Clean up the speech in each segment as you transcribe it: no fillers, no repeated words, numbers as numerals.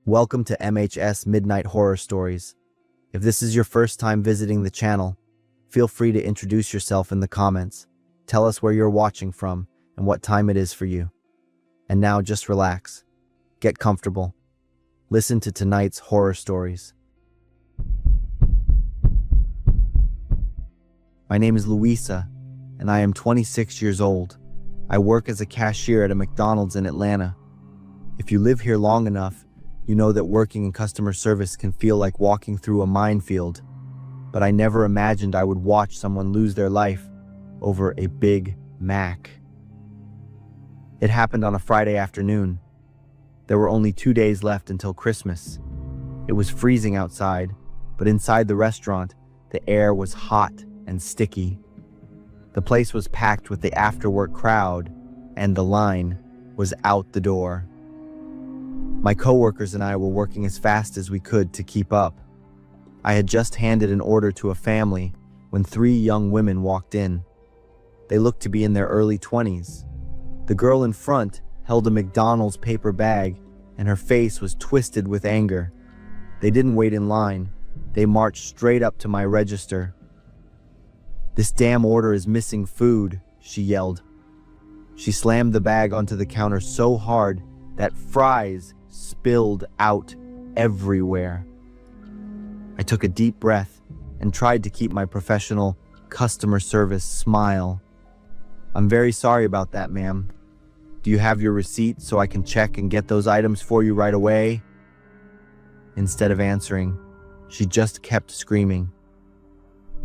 Welcome to MHS Midnight Horror Stories. If this is your first time visiting the channel, feel free to introduce yourself in the comments. Tell us where you're watching from and what time it is for you. And now just relax. Get comfortable. Listen to tonight's horror stories. My name is Luisa, and I am 26 years old. I work as a cashier at a McDonald's in Atlanta. If you live here long enough, you know that working in customer service can feel like walking through a minefield. But I never imagined I would watch someone lose their life over a Big Mac. It happened on a Friday afternoon. There were only 2 days left until Christmas. It was freezing outside, but inside the restaurant, the air was hot and sticky. The place was packed with the after-work crowd, and the line was out the door. My coworkers and I were working as fast as we could to keep up. I had just handed an order to a family when 3 young women walked in. They looked to be in their early 20s. The girl in front held a McDonald's paper bag, and her face was twisted with anger. They didn't wait in line. They marched straight up to my register. "This damn order is missing food," she yelled. She slammed the bag onto the counter so hard that fries spilled out everywhere. I took a deep breath and tried to keep my professional customer service smile. "I'm very sorry about that, ma'am. Do you have your receipt so I can check and get those items for you right away?" Instead of answering, she just kept screaming.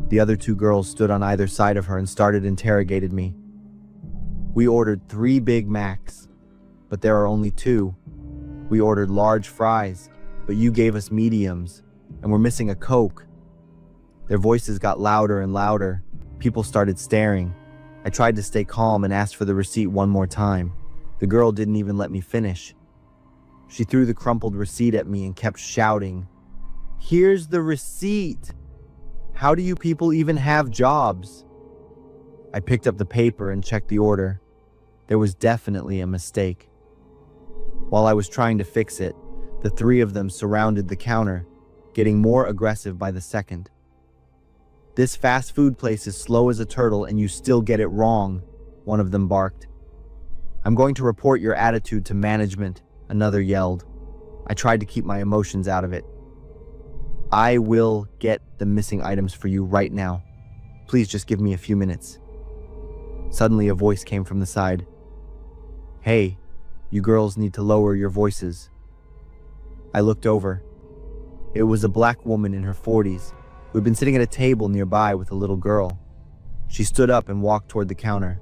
The other 2 girls stood on either side of her and started interrogating me. "We ordered 3 Big Macs, but there are only 2. We ordered large fries, but you gave us mediums, and we're missing a Coke." Their voices got louder and louder. People started staring. I tried to stay calm and asked for the receipt one more time. The girl didn't even let me finish. She threw the crumpled receipt at me and kept shouting, "Here's the receipt! How do you people even have jobs?" I picked up the paper and checked the order. There was definitely a mistake. While I was trying to fix it, the 3 of them surrounded the counter, getting more aggressive by the second. "This fast food place is slow as a turtle and you still get it wrong," one of them barked. "I'm going to report your attitude to management," another yelled. I tried to keep my emotions out of it. "I will get the missing items for you right now. Please just give me a few minutes." Suddenly a voice came from the side. "Hey, you girls need to lower your voices." I looked over. It was a black woman in her 40s who had been sitting at a table nearby with a little girl. She stood up and walked toward the counter.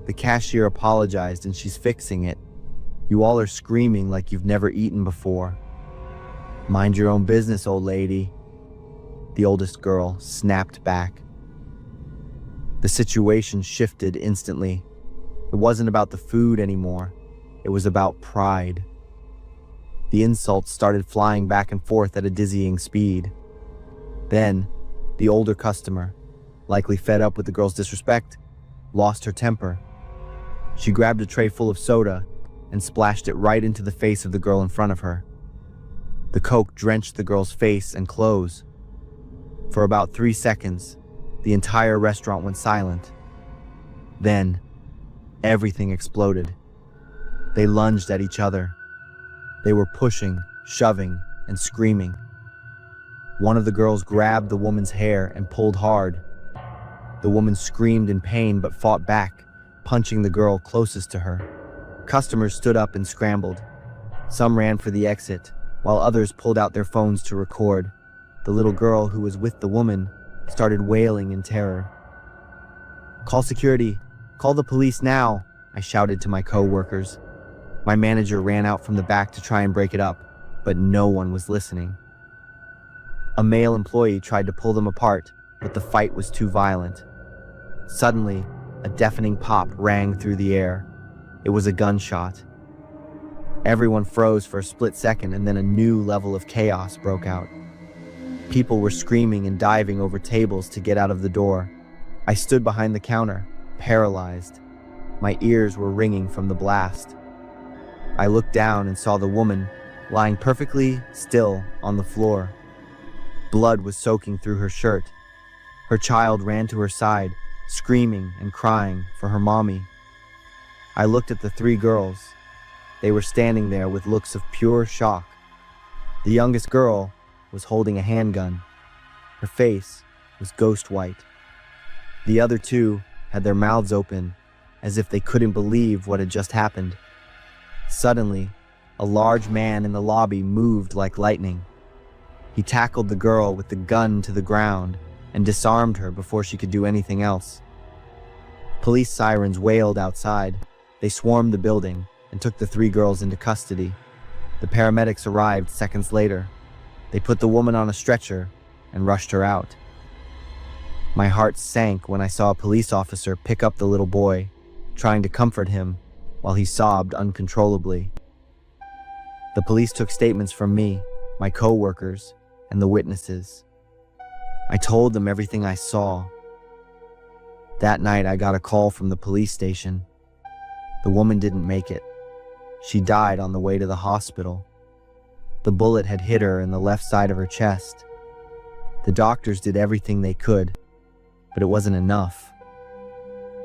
The cashier apologized and she's fixing it. "You all are screaming like you've never eaten before." "Mind your own business, old lady," the oldest girl snapped back. The situation shifted instantly. It wasn't about the food anymore. It was about pride. The insults started flying back and forth at a dizzying speed. Then, the older customer, likely fed up with the girl's disrespect, lost her temper. She grabbed a tray full of soda and splashed it right into the face of the girl in front of her. The Coke drenched the girl's face and clothes. For about 3 seconds, the entire restaurant went silent. Then, everything exploded. They lunged at each other. They were pushing, shoving, and screaming. One of the girls grabbed the woman's hair and pulled hard. The woman screamed in pain but fought back, punching the girl closest to her. Customers stood up and scrambled. Some ran for the exit, while others pulled out their phones to record. The little girl who was with the woman started wailing in terror. "Call security! Call the police now!" I shouted to my co-workers. My manager ran out from the back to try and break it up, but no one was listening. A male employee tried to pull them apart, but the fight was too violent. Suddenly, a deafening pop rang through the air. It was a gunshot. Everyone froze for a split second, and then a new level of chaos broke out. People were screaming and diving over tables to get out of the door. I stood behind the counter, paralyzed. My ears were ringing from the blast. I looked down and saw the woman, lying perfectly still on the floor. Blood was soaking through her shirt. Her child ran to her side, screaming and crying for her mommy. I looked at the three girls. They were standing there with looks of pure shock. The youngest girl was holding a handgun. Her face was ghost white. The other two had their mouths open, as if they couldn't believe what had just happened. Suddenly, a large man in the lobby moved like lightning. He tackled the girl with the gun to the ground and disarmed her before she could do anything else. Police sirens wailed outside. They swarmed the building and took the three girls into custody. The paramedics arrived seconds later. They put the woman on a stretcher and rushed her out. My heart sank when I saw a police officer pick up the little boy, trying to comfort him while he sobbed uncontrollably. The police took statements from me, my co-workers, and the witnesses. I told them everything I saw. That night I got a call from the police station. The woman didn't make it. She died on the way to the hospital. The bullet had hit her in the left side of her chest. The doctors did everything they could, but it wasn't enough.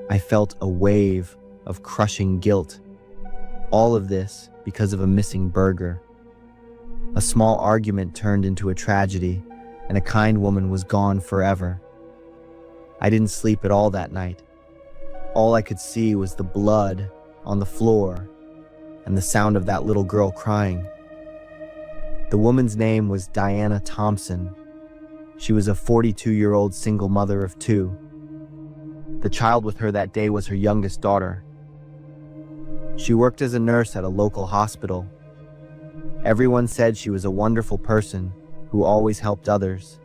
I felt a wave of crushing guilt. All of this because of a missing burger. A small argument turned into a tragedy, and a kind woman was gone forever. I didn't sleep at all that night. All I could see was the blood on the floor and the sound of that little girl crying. The woman's name was Diana Thompson. She was a 42-year-old single mother of two. The child with her that day was her youngest daughter. She worked as a nurse at a local hospital. Everyone said she was a wonderful person who always helped others.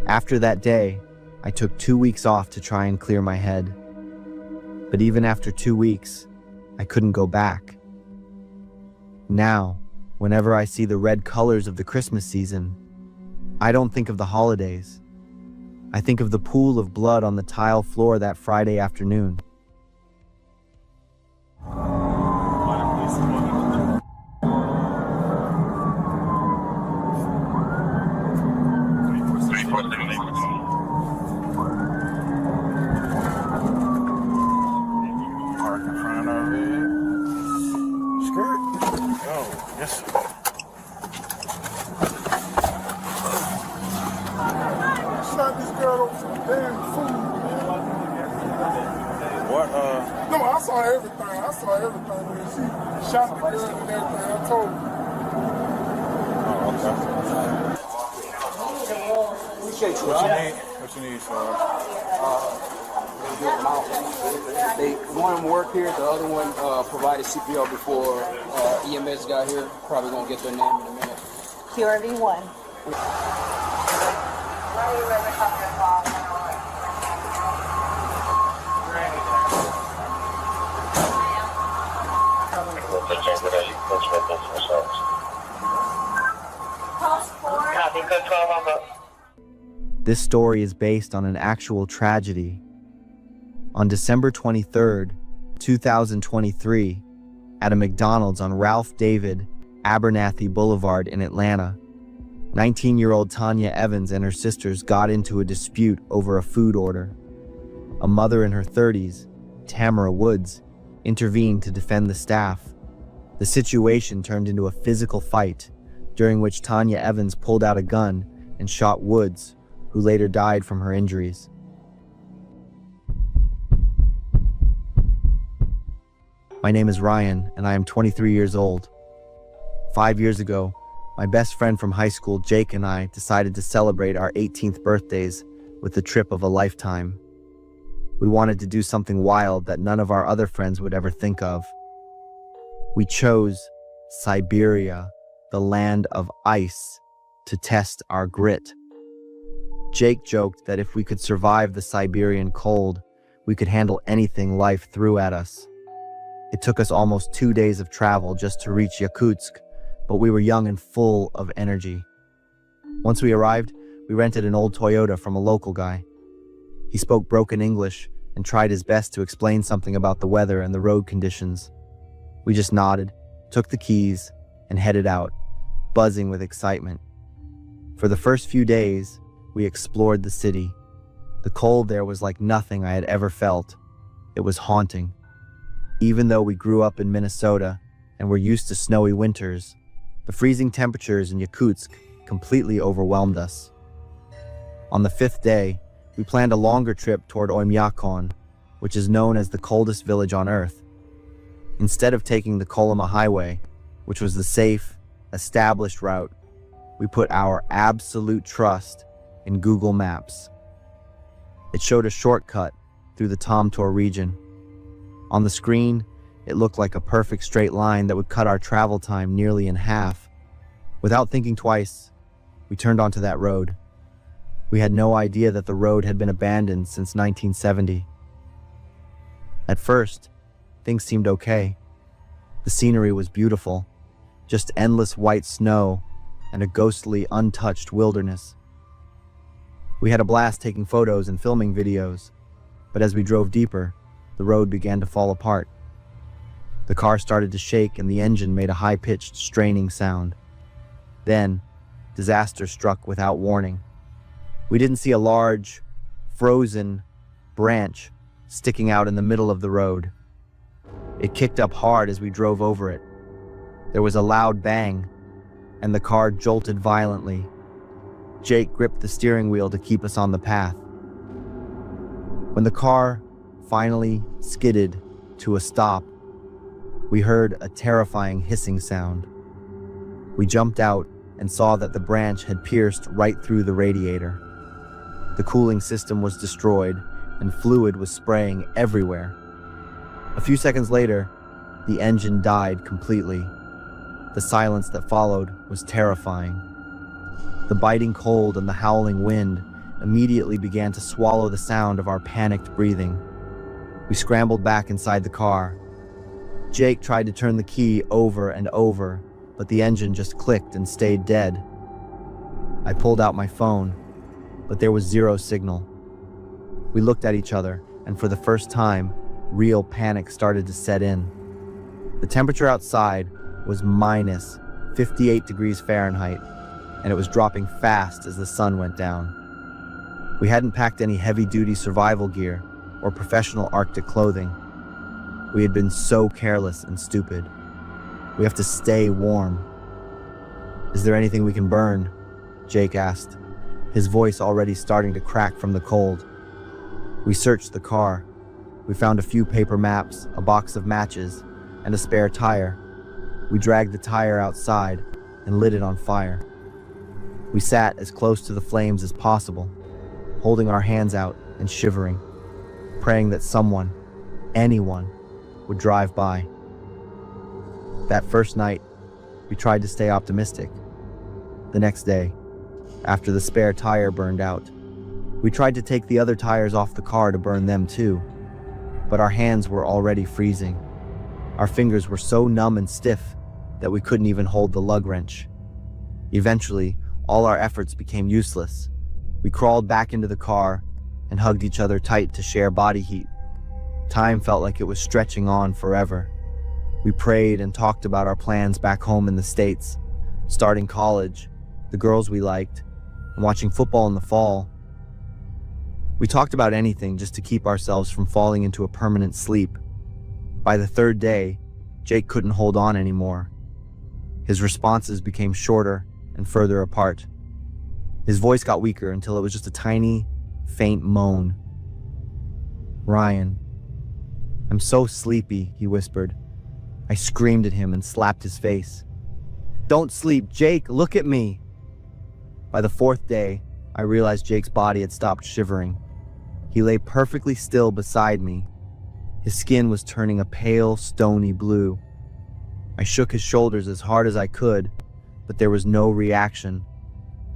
After that day, I took 2 weeks off to try and clear my head. But even after 2 weeks, I couldn't go back. Now, whenever I see the red colors of the Christmas season, I don't think of the holidays. I think of the pool of blood on the tile floor that Friday afternoon. Shot this girl over some damn food, man. What, No, I saw everything. Man. She shot the girl and everything. I told her. Appreciate you. What you need, sir? One of them worked here, the other one provided CPR before EMS got here. Probably gonna get their name in a minute. QRV1. This story is based on an actual tragedy. On December 23rd, 2023, at a McDonald's on Ralph David Abernathy Boulevard in Atlanta, 19-year-old Tanya Evans and her sisters got into a dispute over a food order. A mother in her 30s, Tamara Woods, intervened to defend the staff. The situation turned into a physical fight, during which Tanya Evans pulled out a gun and shot Woods, who later died from her injuries. My name is Ryan, and I am 23 years old. 5 years ago, my best friend from high school, Jake, and I decided to celebrate our 18th birthdays with the trip of a lifetime. We wanted to do something wild that none of our other friends would ever think of. We chose Siberia, the land of ice, to test our grit. Jake joked that if we could survive the Siberian cold, we could handle anything life threw at us. It took us almost 2 days of travel just to reach Yakutsk, but we were young and full of energy. Once we arrived, we rented an old Toyota from a local guy. He spoke broken English and tried his best to explain something about the weather and the road conditions. We just nodded, took the keys, and headed out, buzzing with excitement. For the first few days, we explored the city. The cold there was like nothing I had ever felt. It was haunting. Even though we grew up in Minnesota and were used to snowy winters, the freezing temperatures in Yakutsk completely overwhelmed us. On the 5th day, we planned a longer trip toward Oymyakon, which is known as the coldest village on Earth. Instead of taking the Kolyma Highway, which was the safe, established route, we put our absolute trust in Google Maps. It showed a shortcut through the Tomtor region. On the screen, it looked like a perfect straight line that would cut our travel time nearly in half. Without thinking twice, we turned onto that road. We had no idea that the road had been abandoned since 1970. At first, things seemed okay. The scenery was beautiful, just endless white snow and a ghostly, untouched wilderness. We had a blast taking photos and filming videos, but as we drove deeper, the road began to fall apart. The car started to shake and the engine made a high-pitched, straining sound. Then, disaster struck without warning. We didn't see a large, frozen branch sticking out in the middle of the road. It kicked up hard as we drove over it. There was a loud bang, and the car jolted violently. Jake gripped the steering wheel to keep us on the path. When the car finally skidded to a stop, we heard a terrifying hissing sound. We jumped out and saw that the branch had pierced right through the radiator. The cooling system was destroyed, and fluid was spraying everywhere. A few seconds later, the engine died completely. The silence that followed was terrifying. The biting cold and the howling wind immediately began to swallow the sound of our panicked breathing. We scrambled back inside the car. Jake tried to turn the key over and over, but the engine just clicked and stayed dead. I pulled out my phone, but there was zero signal. We looked at each other, and for the first time, real panic started to set in. The temperature outside was minus 58 degrees Fahrenheit, and it was dropping fast as the sun went down. We hadn't packed any heavy-duty survival gear or professional Arctic clothing. We had been so careless and stupid. We have to stay warm. "Is there anything we can burn?" Jake asked, his voice already starting to crack from the cold. We searched the car. We found a few paper maps, a box of matches, and a spare tire. We dragged the tire outside and lit it on fire. We sat as close to the flames as possible, holding our hands out and shivering, praying that someone, anyone, would drive by. That first night, we tried to stay optimistic. The next day, after the spare tire burned out, we tried to take the other tires off the car to burn them too, but our hands were already freezing. Our fingers were so numb and stiff that we couldn't even hold the lug wrench. Eventually, all our efforts became useless. We crawled back into the car and hugged each other tight to share body heat. Time felt like it was stretching on forever. We prayed and talked about our plans back home in the States, starting college, the girls we liked, and watching football in the fall. We talked about anything just to keep ourselves from falling into a permanent sleep. By the 3rd day, Jake couldn't hold on anymore. His responses became shorter and further apart. His voice got weaker until it was just a tiny, faint moan. "Ryan, I'm so sleepy," he whispered. I screamed at him and slapped his face. "Don't sleep, Jake, look at me." By the 4th day, I realized Jake's body had stopped shivering. He lay perfectly still beside me. His skin was turning a pale, stony blue. I shook his shoulders as hard as I could, but there was no reaction.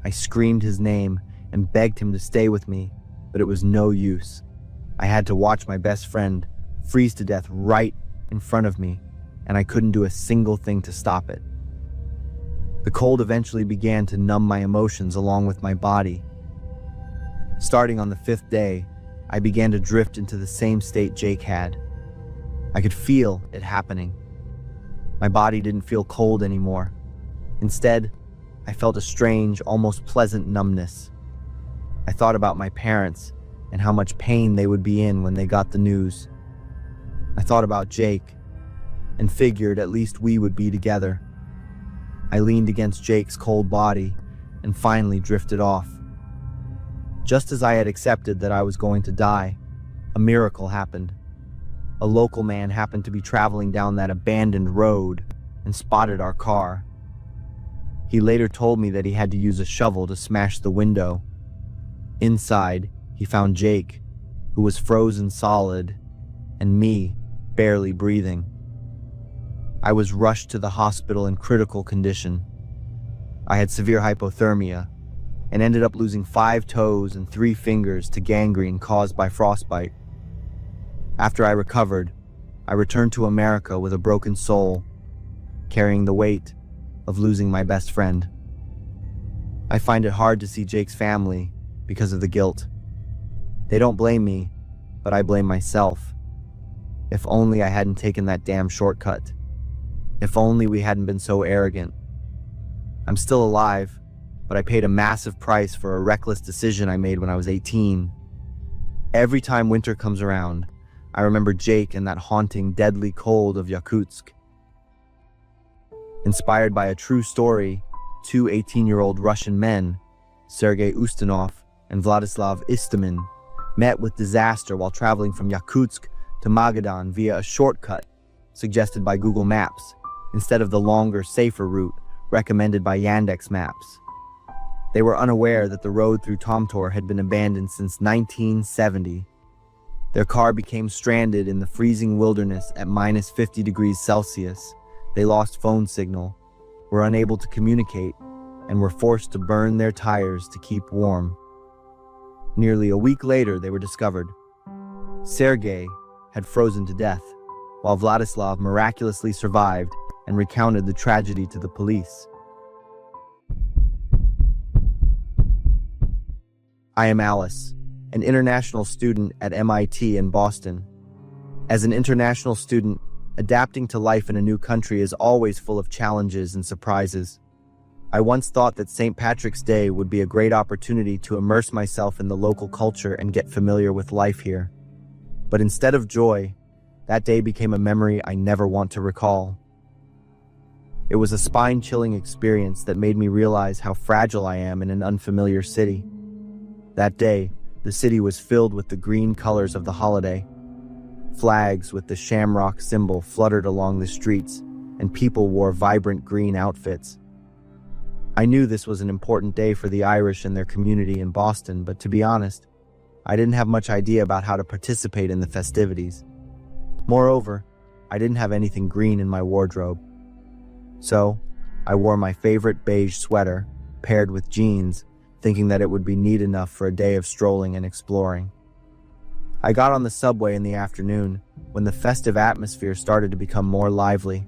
I screamed his name and begged him to stay with me, but it was no use. I had to watch my best friend freeze to death right in front of me, and I couldn't do a single thing to stop it. The cold eventually began to numb my emotions along with my body. Starting on the 5th day, I began to drift into the same state Jake had. I could feel it happening. My body didn't feel cold anymore. Instead, I felt a strange, almost pleasant numbness. I thought about my parents and how much pain they would be in when they got the news. I thought about Jake and figured at least we would be together. I leaned against Jake's cold body and finally drifted off. Just as I had accepted that I was going to die, a miracle happened. A local man happened to be traveling down that abandoned road and spotted our car. He later told me that he had to use a shovel to smash the window. Inside, he found Jake, who was frozen solid, and me, barely breathing. I was rushed to the hospital in critical condition. I had severe hypothermia and ended up losing 5 toes and 3 fingers to gangrene caused by frostbite. After I recovered, I returned to America with a broken soul, carrying the weight of losing my best friend. I find it hard to see Jake's family because of the guilt. They don't blame me, but I blame myself. If only I hadn't taken that damn shortcut. If only we hadn't been so arrogant. I'm still alive, but I paid a massive price for a reckless decision I made when I was 18. Every time winter comes around, I remember Jake and that haunting, deadly cold of Yakutsk. Inspired by a true story, 2 18-year-old Russian men, Sergei Ustinov and Vladislav Istomin, met with disaster while traveling from Yakutsk to Magadan via a shortcut suggested by Google Maps, instead of the longer, safer route recommended by Yandex Maps. They were unaware that the road through Tomtor had been abandoned since 1970. Their car became stranded in the freezing wilderness at minus 50 degrees Celsius. They lost phone signal, were unable to communicate, and were forced to burn their tires to keep warm. Nearly a week later, they were discovered. Sergei had frozen to death, while Vladislav miraculously survived and recounted the tragedy to the police. I am Alice, an international student at MIT in Boston. As an international student, adapting to life in a new country is always full of challenges and surprises. I once thought that St. Patrick's Day would be a great opportunity to immerse myself in the local culture and get familiar with life here. But instead of joy, that day became a memory I never want to recall. It was a spine-chilling experience that made me realize how fragile I am in an unfamiliar city. That day, the city was filled with the green colors of the holiday. Flags with the shamrock symbol fluttered along the streets, and people wore vibrant green outfits. I knew this was an important day for the Irish and their community in Boston, but to be honest, I didn't have much idea about how to participate in the festivities. Moreover, I didn't have anything green in my wardrobe. So, I wore my favorite beige sweater, paired with jeans, thinking that it would be neat enough for a day of strolling and exploring. I got on the subway in the afternoon, when the festive atmosphere started to become more lively.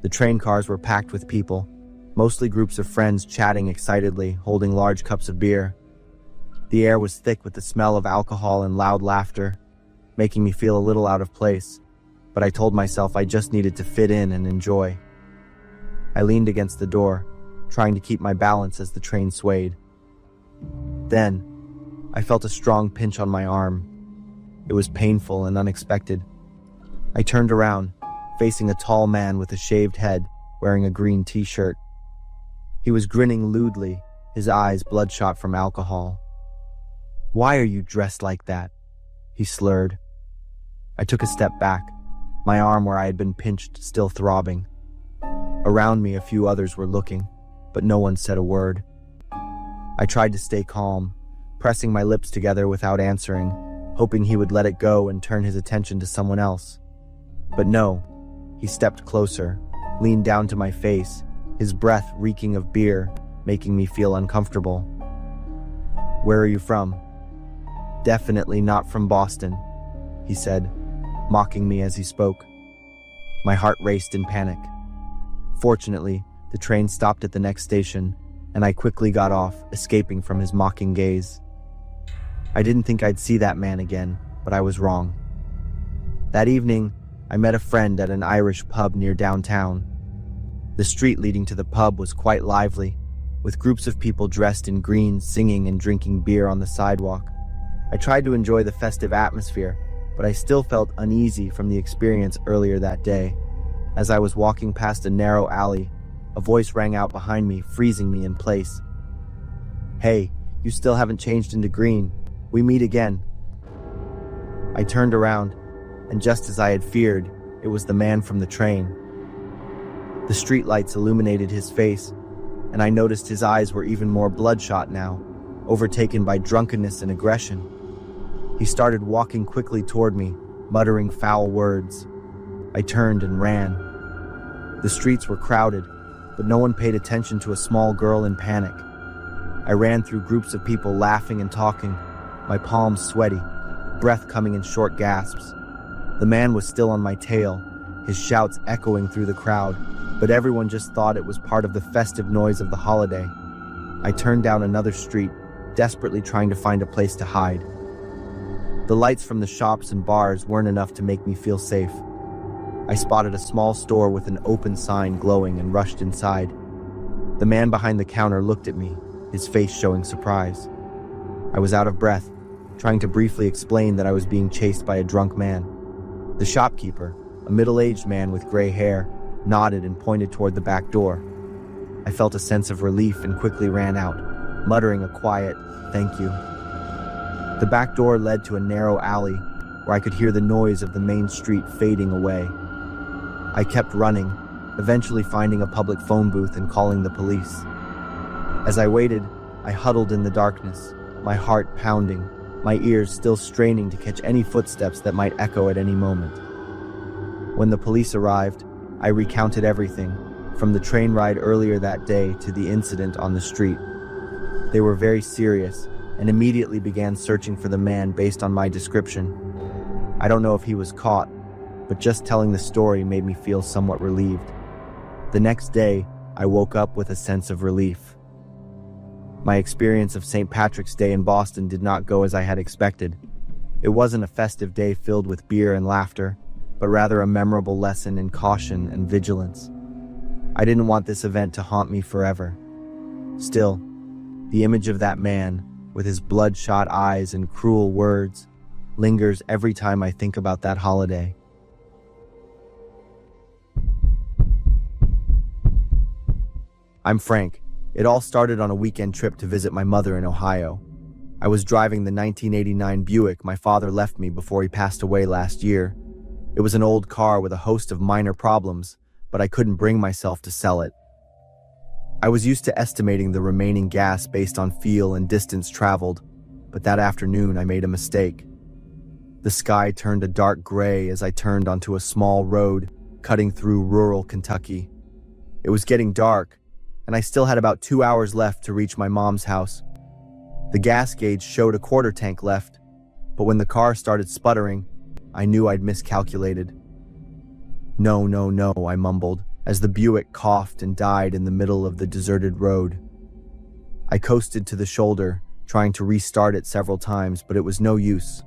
The train cars were packed with people, mostly groups of friends chatting excitedly, holding large cups of beer. The air was thick with the smell of alcohol and loud laughter, making me feel a little out of place, but I told myself I just needed to fit in and enjoy. I leaned against the door, trying to keep my balance as the train swayed. Then, I felt a strong pinch on my arm. It was painful and unexpected. I turned around, facing a tall man with a shaved head, wearing a green t-shirt. He was grinning lewdly, his eyes bloodshot from alcohol. "Why are you dressed like that?" he slurred. I took a step back, my arm where I had been pinched still throbbing. Around me, a few others were looking, but no one said a word. I tried to stay calm, pressing my lips together without answering, hoping he would let it go and turn his attention to someone else. But no, he stepped closer, leaned down to my face, his breath reeking of beer, making me feel uncomfortable. "Where are you from?" "Definitely not from Boston," he said, mocking me as he spoke. My heart raced in panic. Fortunately, the train stopped at the next station, and I quickly got off, escaping from his mocking gaze. I didn't think I'd see that man again, but I was wrong. That evening, I met a friend at an Irish pub near downtown. The street leading to the pub was quite lively, with groups of people dressed in green singing and drinking beer on the sidewalk. I tried to enjoy the festive atmosphere, but I still felt uneasy from the experience earlier that day. As I was walking past a narrow alley, a voice rang out behind me, freezing me in place. "Hey, you still haven't changed into green. We meet again." I turned around, and just as I had feared, it was the man from the train. The streetlights illuminated his face, and I noticed his eyes were even more bloodshot now, overtaken by drunkenness and aggression. He started walking quickly toward me, muttering foul words. I turned and ran. The streets were crowded, but no one paid attention to a small girl in panic. I ran through groups of people laughing and talking, my palms sweaty, breath coming in short gasps. The man was still on my tail, his shouts echoing through the crowd, but everyone just thought it was part of the festive noise of the holiday. I turned down another street, desperately trying to find a place to hide. The lights from the shops and bars weren't enough to make me feel safe. I spotted a small store with an open sign glowing and rushed inside. The man behind the counter looked at me, his face showing surprise. I was out of breath, trying to briefly explain that I was being chased by a drunk man. The shopkeeper, a middle-aged man with gray hair, nodded and pointed toward the back door. I felt a sense of relief and quickly ran out, muttering a quiet, "Thank you." The back door led to a narrow alley where I could hear the noise of the main street fading away. I kept running, eventually finding a public phone booth and calling the police. As I waited, I huddled in the darkness, my heart pounding, my ears still straining to catch any footsteps that might echo at any moment. When the police arrived, I recounted everything, from the train ride earlier that day to the incident on the street. They were very serious and immediately began searching for the man based on my description. I don't know if he was caught, but just telling the story made me feel somewhat relieved. The next day, I woke up with a sense of relief. My experience of St. Patrick's Day in Boston did not go as I had expected. It wasn't a festive day filled with beer and laughter, but rather a memorable lesson in caution and vigilance. I didn't want this event to haunt me forever. Still, the image of that man, with his bloodshot eyes and cruel words, lingers every time I think about that holiday. I'm Frank. It all started on a weekend trip to visit my mother in Ohio. I was driving the 1989 Buick my father left me before he passed away last year. It was an old car with a host of minor problems, but I couldn't bring myself to sell it. I was used to estimating the remaining gas based on feel and distance traveled, but that afternoon I made a mistake. The sky turned a dark gray as I turned onto a small road cutting through rural Kentucky. It was getting dark, and I still had about 2 hours left to reach my mom's house. The gas gauge showed a quarter tank left, but when the car started sputtering, I knew I'd miscalculated. No, no, no, I mumbled, as the Buick coughed and died in the middle of the deserted road. I coasted to the shoulder, trying to restart it several times, but it was no use.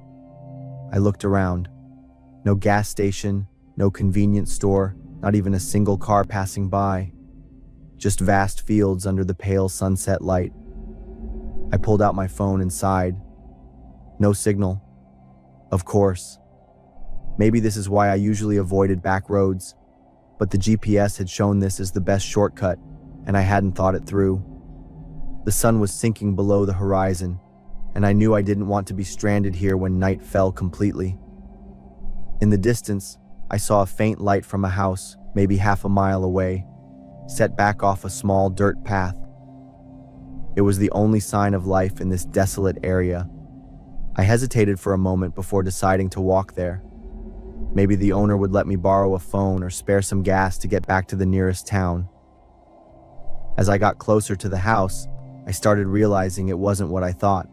I looked around. No gas station, no convenience store, not even a single car passing by. Just vast fields under the pale sunset light. I pulled out my phone and sighed. No signal. Of course. Maybe this is why I usually avoided back roads, but the GPS had shown this as the best shortcut, and I hadn't thought it through. The sun was sinking below the horizon, and I knew I didn't want to be stranded here when night fell completely. In the distance, I saw a faint light from a house, maybe half a mile away, set back off a small dirt path. It was the only sign of life in this desolate area. I hesitated for a moment before deciding to walk there. Maybe the owner would let me borrow a phone or spare some gas to get back to the nearest town. As I got closer to the house, I started realizing it wasn't what I thought.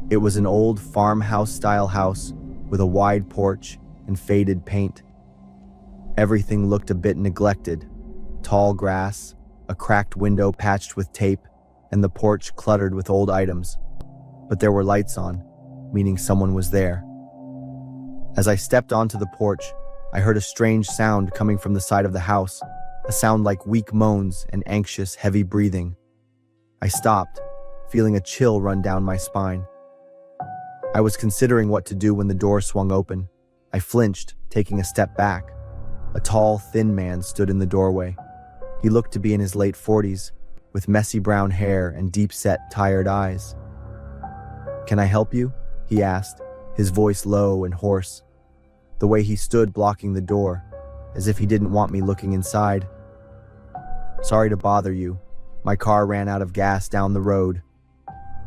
It was an old farmhouse-style house with a wide porch and faded paint. Everything looked a bit neglected. Tall grass, a cracked window patched with tape, and the porch cluttered with old items. But there were lights on, meaning someone was there. As I stepped onto the porch, I heard a strange sound coming from the side of the house, a sound like weak moans and anxious, heavy breathing. I stopped, feeling a chill run down my spine. I was considering what to do when the door swung open. I flinched, taking a step back. A tall, thin man stood in the doorway. He looked to be in his late 40s, with messy brown hair and deep-set, tired eyes. "Can I help you?" he asked, his voice low and hoarse. The way he stood blocking the door, as if he didn't want me looking inside. "Sorry to bother you. My car ran out of gas down the road.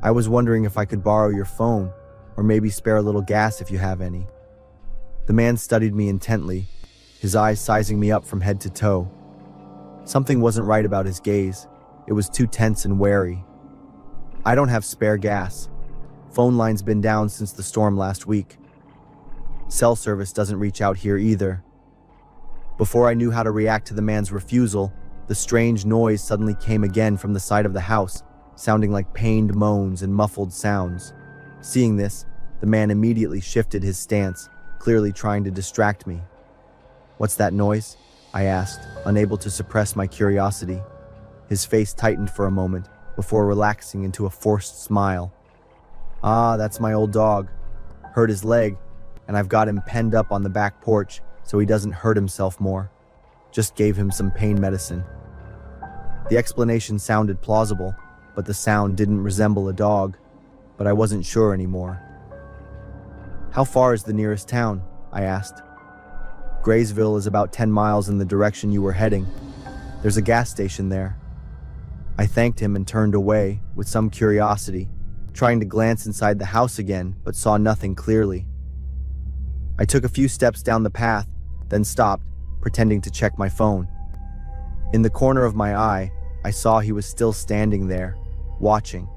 I was wondering if I could borrow your phone, or maybe spare a little gas if you have any." The man studied me intently, his eyes sizing me up from head to toe. Something wasn't right about his gaze. It was too tense and wary. "I don't have spare gas. Phone line's been down since the storm last week. Cell service doesn't reach out here either." Before I knew how to react to the man's refusal, the strange noise suddenly came again from the side of the house, sounding like pained moans and muffled sounds. Seeing this, the man immediately shifted his stance, clearly trying to distract me. "What's that noise?" I asked, unable to suppress my curiosity. His face tightened for a moment, before relaxing into a forced smile. "Ah, that's my old dog. Hurt his leg, and I've got him penned up on the back porch so he doesn't hurt himself more. Just gave him some pain medicine." The explanation sounded plausible, but the sound didn't resemble a dog, but I wasn't sure anymore. "How far is the nearest town?" I asked. "Graysville is about 10 miles in the direction you were heading. There's a gas station there." I thanked him and turned away, with some curiosity, trying to glance inside the house again, but saw nothing clearly. I took a few steps down the path, then stopped, pretending to check my phone. In the corner of my eye, I saw he was still standing there, watching.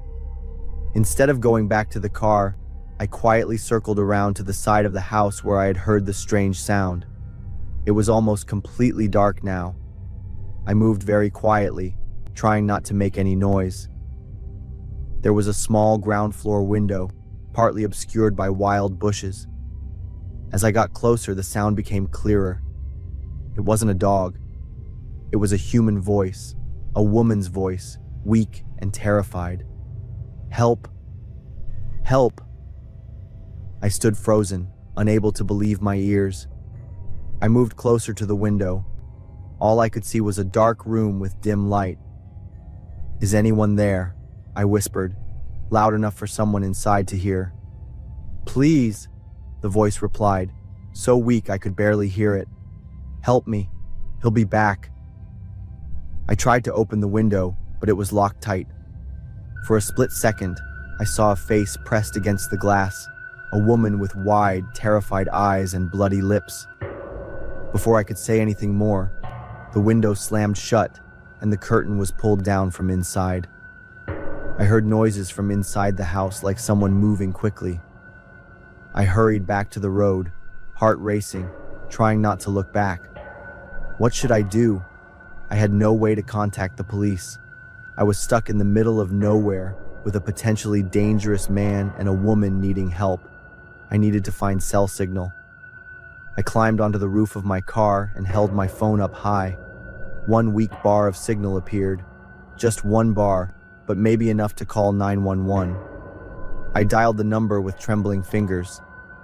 Instead of going back to the car, I quietly circled around to the side of the house where I had heard the strange sound. It was almost completely dark now. I moved very quietly, trying not to make any noise. There was a small ground floor window, partly obscured by wild bushes. As I got closer, the sound became clearer. It wasn't a dog. It was a human voice, a woman's voice, weak and terrified. "Help! Help!" I stood frozen, unable to believe my ears. I moved closer to the window. All I could see was a dark room with dim light. "Is anyone there?" I whispered, loud enough for someone inside to hear. "Please," the voice replied, so weak I could barely hear it. "Help me. He'll be back." I tried to open the window, but it was locked tight. For a split second, I saw a face pressed against the glass, a woman with wide, terrified eyes and bloody lips. Before I could say anything more, the window slammed shut and the curtain was pulled down from inside. I heard noises from inside the house like someone moving quickly. I hurried back to the road, heart racing, trying not to look back. What should I do? I had no way to contact the police. I was stuck in the middle of nowhere with a potentially dangerous man and a woman needing help. I needed to find cell signal. I climbed onto the roof of my car and held my phone up high. One weak bar of signal appeared. Just one bar, but maybe enough to call 911. I dialed the number with trembling fingers.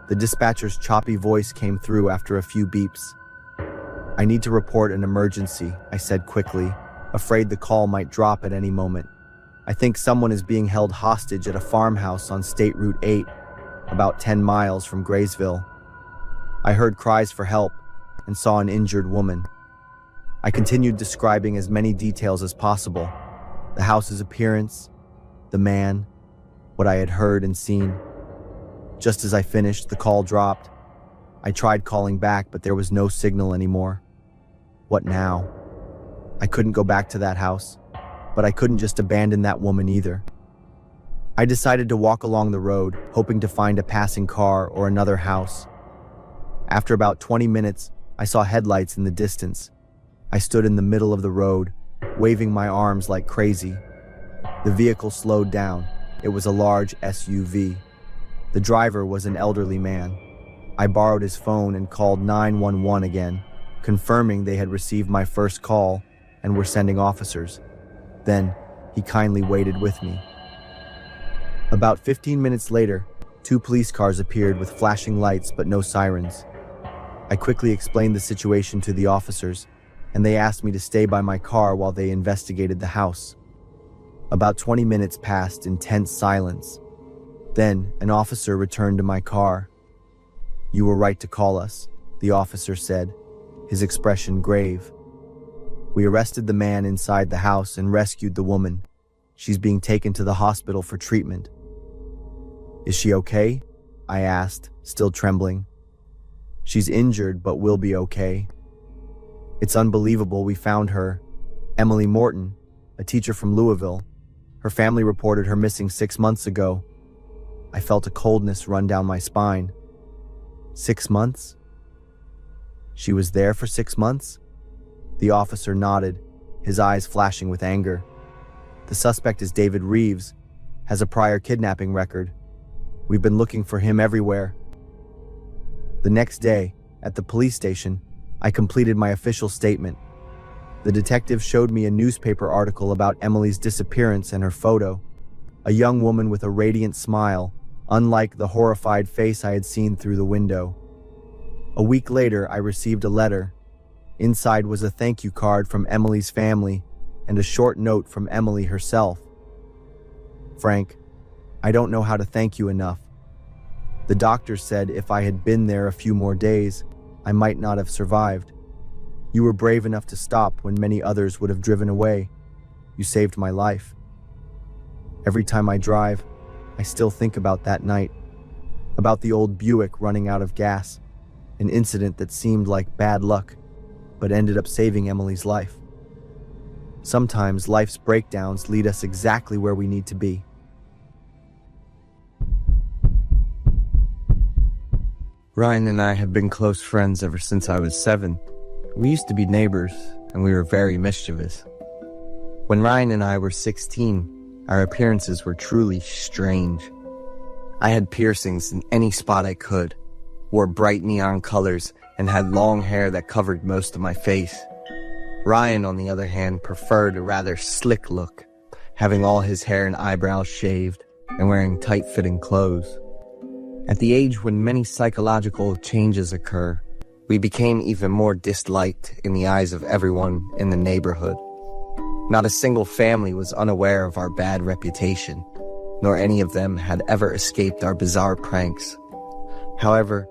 The dispatcher's choppy voice came through after a few beeps. "I need to report an emergency," I said quickly, afraid the call might drop at any moment. "I think someone is being held hostage at a farmhouse on State Route 8, about 10 miles from Graysville." I heard cries for help and saw an injured woman. I continued describing as many details as possible: the house's appearance, the man, what I had heard and seen. Just as I finished, the call dropped. I tried calling back, but there was no signal anymore. What now? I couldn't go back to that house, but I couldn't just abandon that woman either. I decided to walk along the road, hoping to find a passing car or another house. After about 20 minutes, I saw headlights in the distance. I stood in the middle of the road, waving my arms like crazy. The vehicle slowed down. It was a large SUV. The driver was an elderly man. I borrowed his phone and called 911 again, confirming they had received my first call and we're sending officers. Then, he kindly waited with me. About 15 minutes later, 2 police cars appeared with flashing lights but no sirens. I quickly explained the situation to the officers, and they asked me to stay by my car while they investigated the house. About 20 minutes passed in tense silence. Then, an officer returned to my car. "You were right to call us," the officer said, his expression grave. "We arrested the man inside the house and rescued the woman. She's being taken to the hospital for treatment." "Is she okay?" I asked, still trembling. "She's injured, but will be okay. It's unbelievable we found her. Emily Morton, a teacher from Louisville. Her family reported her missing 6 months ago." I felt a coldness run down my spine. 6 months? She was there for 6 months? The officer nodded, his eyes flashing with anger. "The suspect is David Reeves, has a prior kidnapping record. We've been looking for him everywhere." The next day, at the police station, I completed my official statement. The detective showed me a newspaper article about Emily's disappearance and her photo. A young woman with a radiant smile, unlike the horrified face I had seen through the window. A week later, I received a letter. Inside was a thank you card from Emily's family and a short note from Emily herself. "Frank, I don't know how to thank you enough. The doctor said if I had been there a few more days, I might not have survived. You were brave enough to stop when many others would have driven away. You saved my life. Every time I drive, I still think about that night, about the old Buick running out of gas, an incident that seemed like bad luck, but ended up saving Emily's life. Sometimes life's breakdowns lead us exactly where we need to be." Ryan and I have been close friends ever since I was 7. We used to be neighbors, and we were very mischievous. When Ryan and I were 16, our appearances were truly strange. I had piercings in any spot I could, wore bright neon colors, and had long hair that covered most of my face. Ryan, on the other hand, preferred a rather slick look, having all his hair and eyebrows shaved, and wearing tight-fitting clothes. At the age when many psychological changes occur, we became even more disliked in the eyes of everyone in the neighborhood. Not a single family was unaware of our bad reputation, nor any of them had ever escaped our bizarre pranks. However,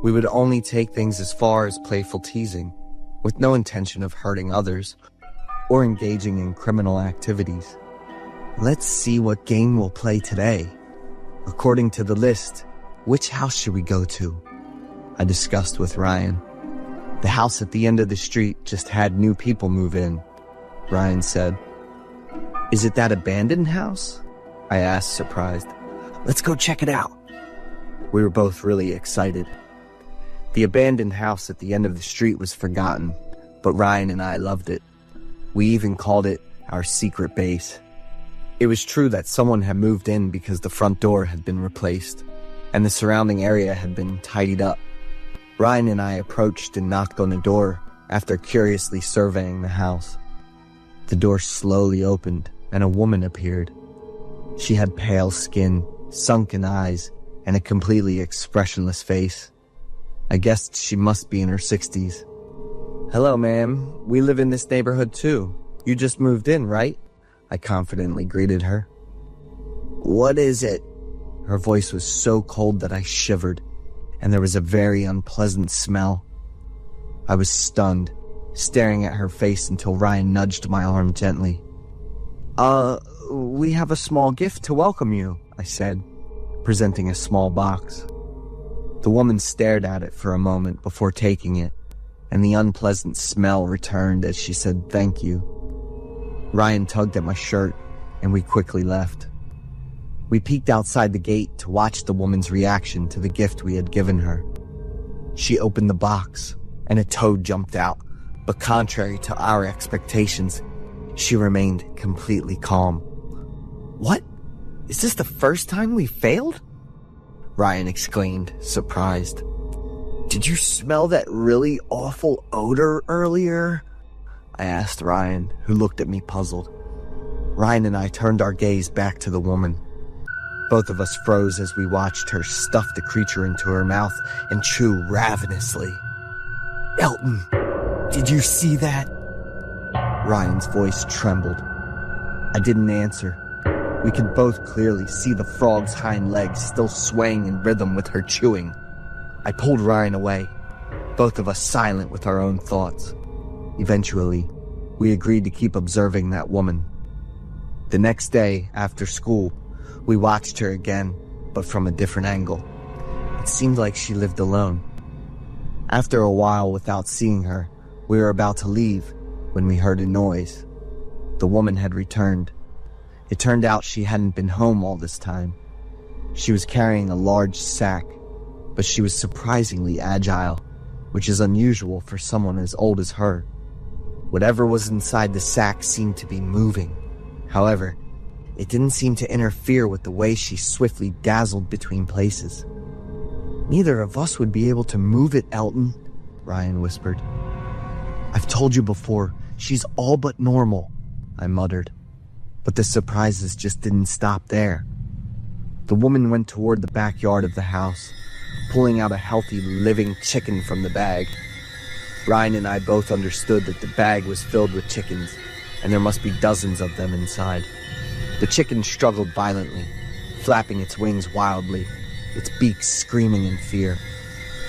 we would only take things as far as playful teasing, with no intention of hurting others or engaging in criminal activities. "Let's see what game we'll play today. According to the list, which house should we go to?" I discussed with Ryan. "The house at the end of the street just had new people move in," Ryan said. "Is it that abandoned house?" I asked, surprised. "Let's go check it out." We were both really excited. The abandoned house at the end of the street was forgotten, but Ryan and I loved it. We even called it our secret base. It was true that someone had moved in because the front door had been replaced, and the surrounding area had been tidied up. Ryan and I approached and knocked on the door after curiously surveying the house. The door slowly opened, and a woman appeared. She had pale skin, sunken eyes, and a completely expressionless face. I guessed she must be in her 60s. "Hello, ma'am. We live in this neighborhood too. You just moved in, right?" I confidently greeted her. "What is it?" Her voice was so cold that I shivered, and there was a very unpleasant smell. I was stunned, staring at her face until Ryan nudged my arm gently. We have a small gift to welcome you," I said, presenting a small box. The woman stared at it for a moment before taking it, and the unpleasant smell returned as she said thank you. Ryan tugged at my shirt, and we quickly left. We peeked outside the gate to watch the woman's reaction to the gift we had given her. She opened the box, and a toad jumped out, but contrary to our expectations, she remained completely calm. "What? Is this the first time we failed?" Ryan exclaimed, surprised. "Did you smell that really awful odor earlier?" I asked Ryan, who looked at me puzzled. Ryan and I turned our gaze back to the woman. Both of us froze as we watched her stuff the creature into her mouth and chew ravenously. "Elton, did you see that?" Ryan's voice trembled. I didn't answer. We could both clearly see the frog's hind legs still swaying in rhythm with her chewing. I pulled Ryan away, both of us silent with our own thoughts. Eventually, we agreed to keep observing that woman. The next day, after school, we watched her again, but from a different angle. It seemed like she lived alone. After a while without seeing her, we were about to leave when we heard a noise. The woman had returned. It turned out she hadn't been home all this time. She was carrying a large sack, but she was surprisingly agile, which is unusual for someone as old as her. Whatever was inside the sack seemed to be moving. However, it didn't seem to interfere with the way she swiftly dazzled between places. "Neither of us would be able to move it, Elton," Ryan whispered. "I've told you before, she's all but normal," I muttered. But the surprises just didn't stop there. The woman went toward the backyard of the house, pulling out a healthy, living chicken from the bag. Ryan and I both understood that the bag was filled with chickens, and there must be dozens of them inside. The chicken struggled violently, flapping its wings wildly, its beak screaming in fear.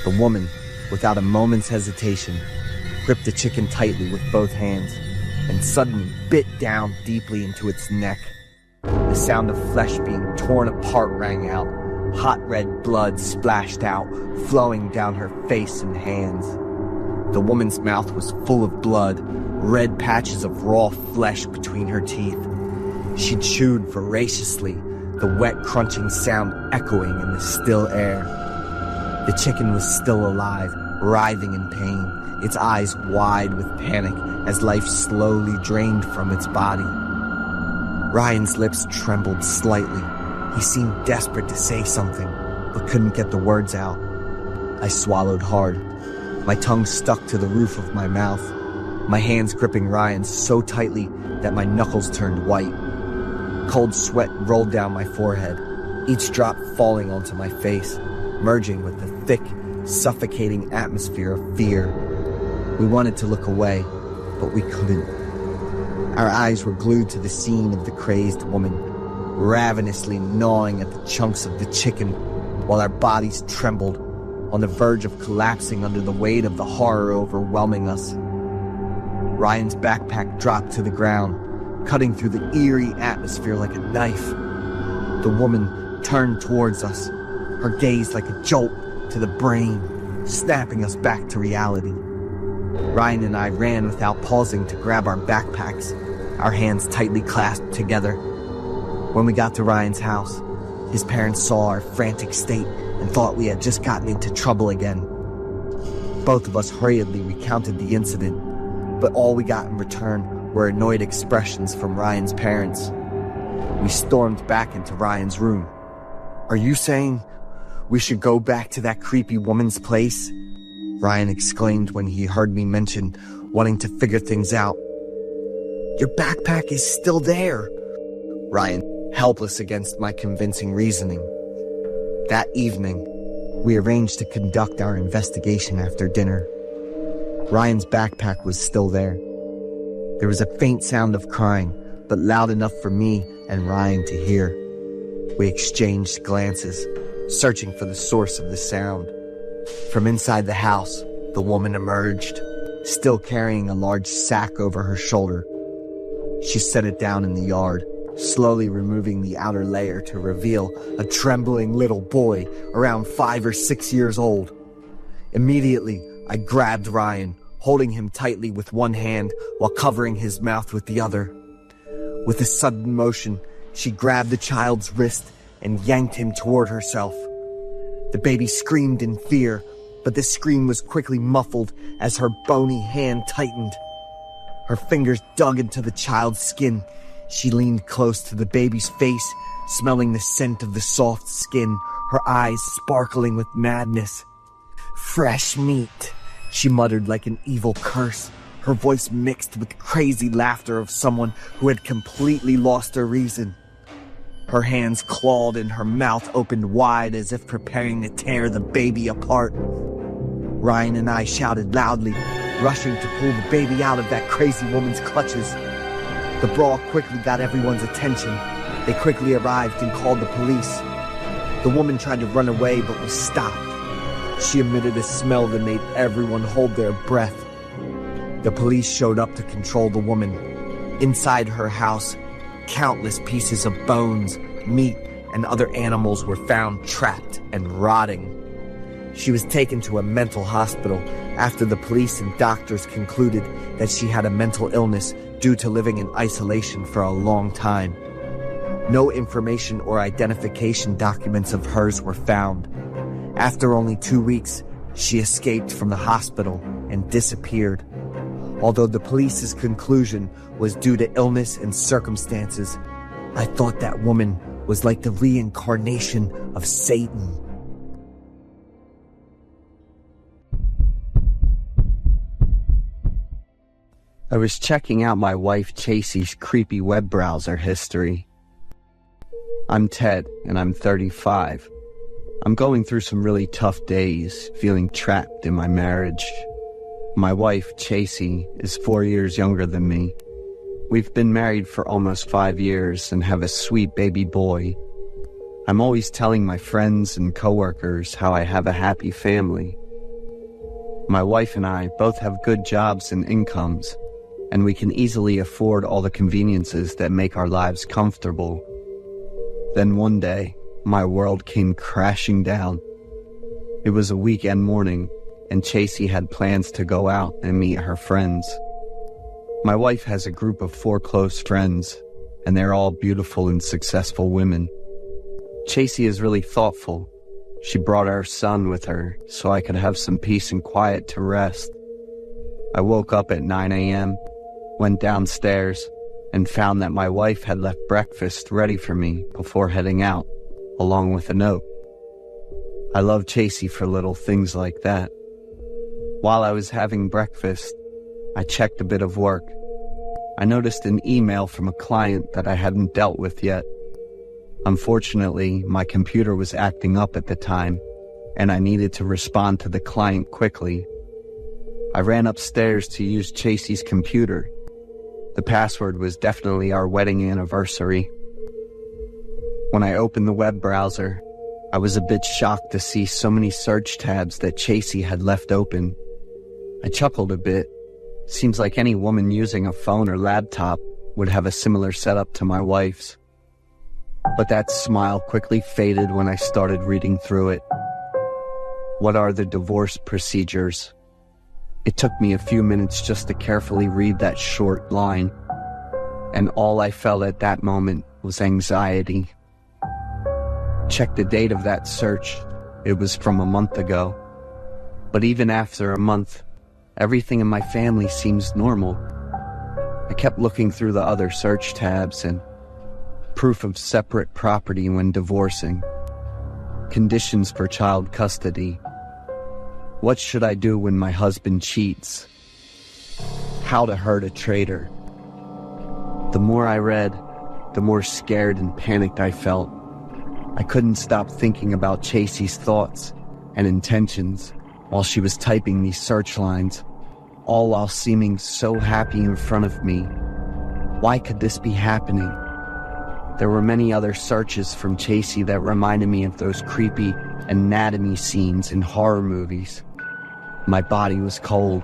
The woman, without a moment's hesitation, gripped the chicken tightly with both hands, and suddenly bit down deeply into its neck. The sound of flesh being torn apart rang out. Hot red blood splashed out, flowing down her face and hands. The woman's mouth was full of blood, red patches of raw flesh between her teeth. She chewed voraciously, the wet crunching sound echoing in the still air. The chicken was still alive, writhing in pain, its eyes wide with panic as life slowly drained from its body. Ryan's lips trembled slightly. He seemed desperate to say something, but couldn't get the words out. I swallowed hard. My tongue stuck to the roof of my mouth, my hands gripping Ryan's so tightly that my knuckles turned white. Cold sweat rolled down my forehead, each drop falling onto my face, merging with the thick, suffocating atmosphere of fear. We wanted to look away, but we couldn't. Our eyes were glued to the scene of the crazed woman, ravenously gnawing at the chunks of the chicken, while our bodies trembled, on the verge of collapsing under the weight of the horror overwhelming us. Ryan's backpack dropped to the ground, cutting through the eerie atmosphere like a knife. The woman turned towards us, her gaze like a jolt to the brain, snapping us back to reality. Ryan and I ran without pausing to grab our backpacks, our hands tightly clasped together. When we got to Ryan's house, his parents saw our frantic state and thought we had just gotten into trouble again. Both of us hurriedly recounted the incident, but all we got in return were annoyed expressions from Ryan's parents. We stormed back into Ryan's room. "Are you saying we should go back to that creepy woman's place?" Ryan exclaimed when he heard me mention wanting to figure things out. "Your backpack is still there," Ryan, helpless against my convincing reasoning. That evening, we arranged to conduct our investigation after dinner. Ryan's backpack was still there. There was a faint sound of crying, but loud enough for me and Ryan to hear. We exchanged glances, searching for the source of the sound. From inside the house, the woman emerged, still carrying a large sack over her shoulder. She set it down in the yard, slowly removing the outer layer to reveal a trembling little boy around 5 or 6 years old. Immediately, I grabbed Ryan, holding him tightly with one hand while covering his mouth with the other. With a sudden motion, she grabbed the child's wrist and yanked him toward herself. The baby screamed in fear, but the scream was quickly muffled as her bony hand tightened. Her fingers dug into the child's skin. She leaned close to the baby's face, smelling the scent of the soft skin, her eyes sparkling with madness. "Fresh meat," she muttered like an evil curse, her voice mixed with crazy laughter of someone who had completely lost their reason. Her hands clawed and her mouth opened wide as if preparing to tear the baby apart. Ryan and I shouted loudly, rushing to pull the baby out of that crazy woman's clutches. The brawl quickly got everyone's attention. They quickly arrived and called the police. The woman tried to run away but was stopped. She emitted a smell that made everyone hold their breath. The police showed up to control the woman. Inside her house, countless pieces of bones, meat, and other animals were found trapped and rotting. She was taken to a mental hospital after the police and doctors concluded that she had a mental illness due to living in isolation for a long time. No information or identification documents of hers were found. After only 2 weeks, she escaped from the hospital and disappeared. Although the police's conclusion was due to illness and circumstances, I thought that woman was like the reincarnation of Satan. I was checking out my wife Chasey's creepy web browser history. I'm Ted, and I'm 35. I'm going through some really tough days, feeling trapped in my marriage. My wife, Chasey, is 4 years younger than me. We've been married for almost 5 years and have a sweet baby boy. I'm always telling my friends and coworkers how I have a happy family. My wife and I both have good jobs and incomes, and we can easily afford all the conveniences that make our lives comfortable. Then one day, my world came crashing down. It was a weekend morning, and Chasey had plans to go out and meet her friends. My wife has a group of 4 close friends, and they're all beautiful and successful women. Chasey is really thoughtful. She brought our son with her so I could have some peace and quiet to rest. I woke up at 9 a.m., went downstairs, and found that my wife had left breakfast ready for me before heading out, along with a note. I love Chasey for little things like that. While I was having breakfast, I checked a bit of work. I noticed an email from a client that I hadn't dealt with yet. Unfortunately, my computer was acting up at the time, and I needed to respond to the client quickly. I ran upstairs to use Chasey's computer. The password was definitely our wedding anniversary. When I opened the web browser, I was a bit shocked to see so many search tabs that Chasey had left open. I chuckled a bit. Seems like any woman using a phone or laptop would have a similar setup to my wife's. But that smile quickly faded when I started reading through it. What are the divorce procedures? It took me a few minutes just to carefully read that short line, and all I felt at that moment was anxiety. Check the date of that search. It was from a month ago. But even after a month, everything in my family seems normal. I kept looking through the other search tabs and proof of separate property when divorcing, conditions for child custody, what should I do when my husband cheats, how to hurt a traitor. The more I read, the more scared and panicked I felt. I couldn't stop thinking about Chasey's thoughts and intentions while she was typing these search lines, all while seeming so happy in front of me. Why could this be happening? There were many other searches from Chasey that reminded me of those creepy anatomy scenes in horror movies. My body was cold,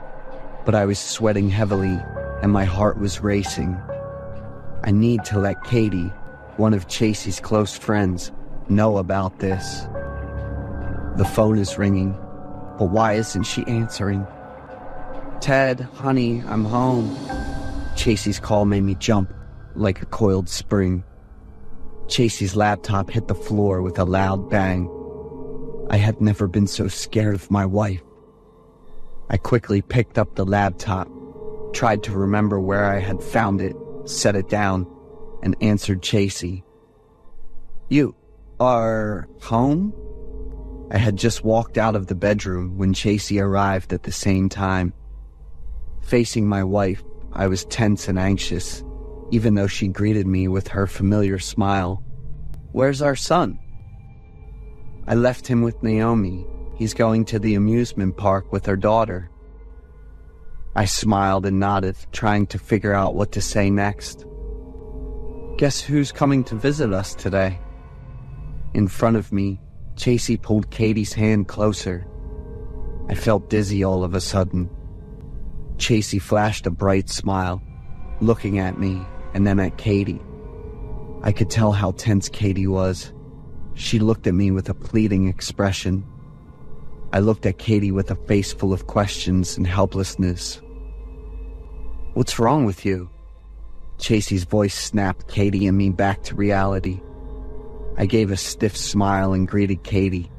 but I was sweating heavily and my heart was racing. I need to let Katie, one of Chasey's close friends, know about this. The phone is ringing, but why isn't she answering? Ted, honey, I'm home. Chasey's call made me jump like a coiled spring. Chasey's laptop hit the floor with a loud bang. I had never been so scared of my wife. I quickly picked up the laptop, tried to remember where I had found it, set it down, and answered Chasey. You are home? I had just walked out of the bedroom when Chasey arrived at the same time. Facing my wife, I was tense and anxious, even though she greeted me with her familiar smile. "Where's our son?" "I left him with Naomi. He's going to the amusement park with her daughter." I smiled and nodded, trying to figure out what to say next. "Guess who's coming to visit us today?" In front of me, Chasey pulled Katie's hand closer. I felt dizzy all of a sudden. Chasey flashed a bright smile, looking at me and then at Katie. I could tell how tense Katie was. She looked at me with a pleading expression. I looked at Katie with a face full of questions and helplessness. "What's wrong with you?" Chasey's voice snapped Katie and me back to reality. I gave a stiff smile and greeted Katie.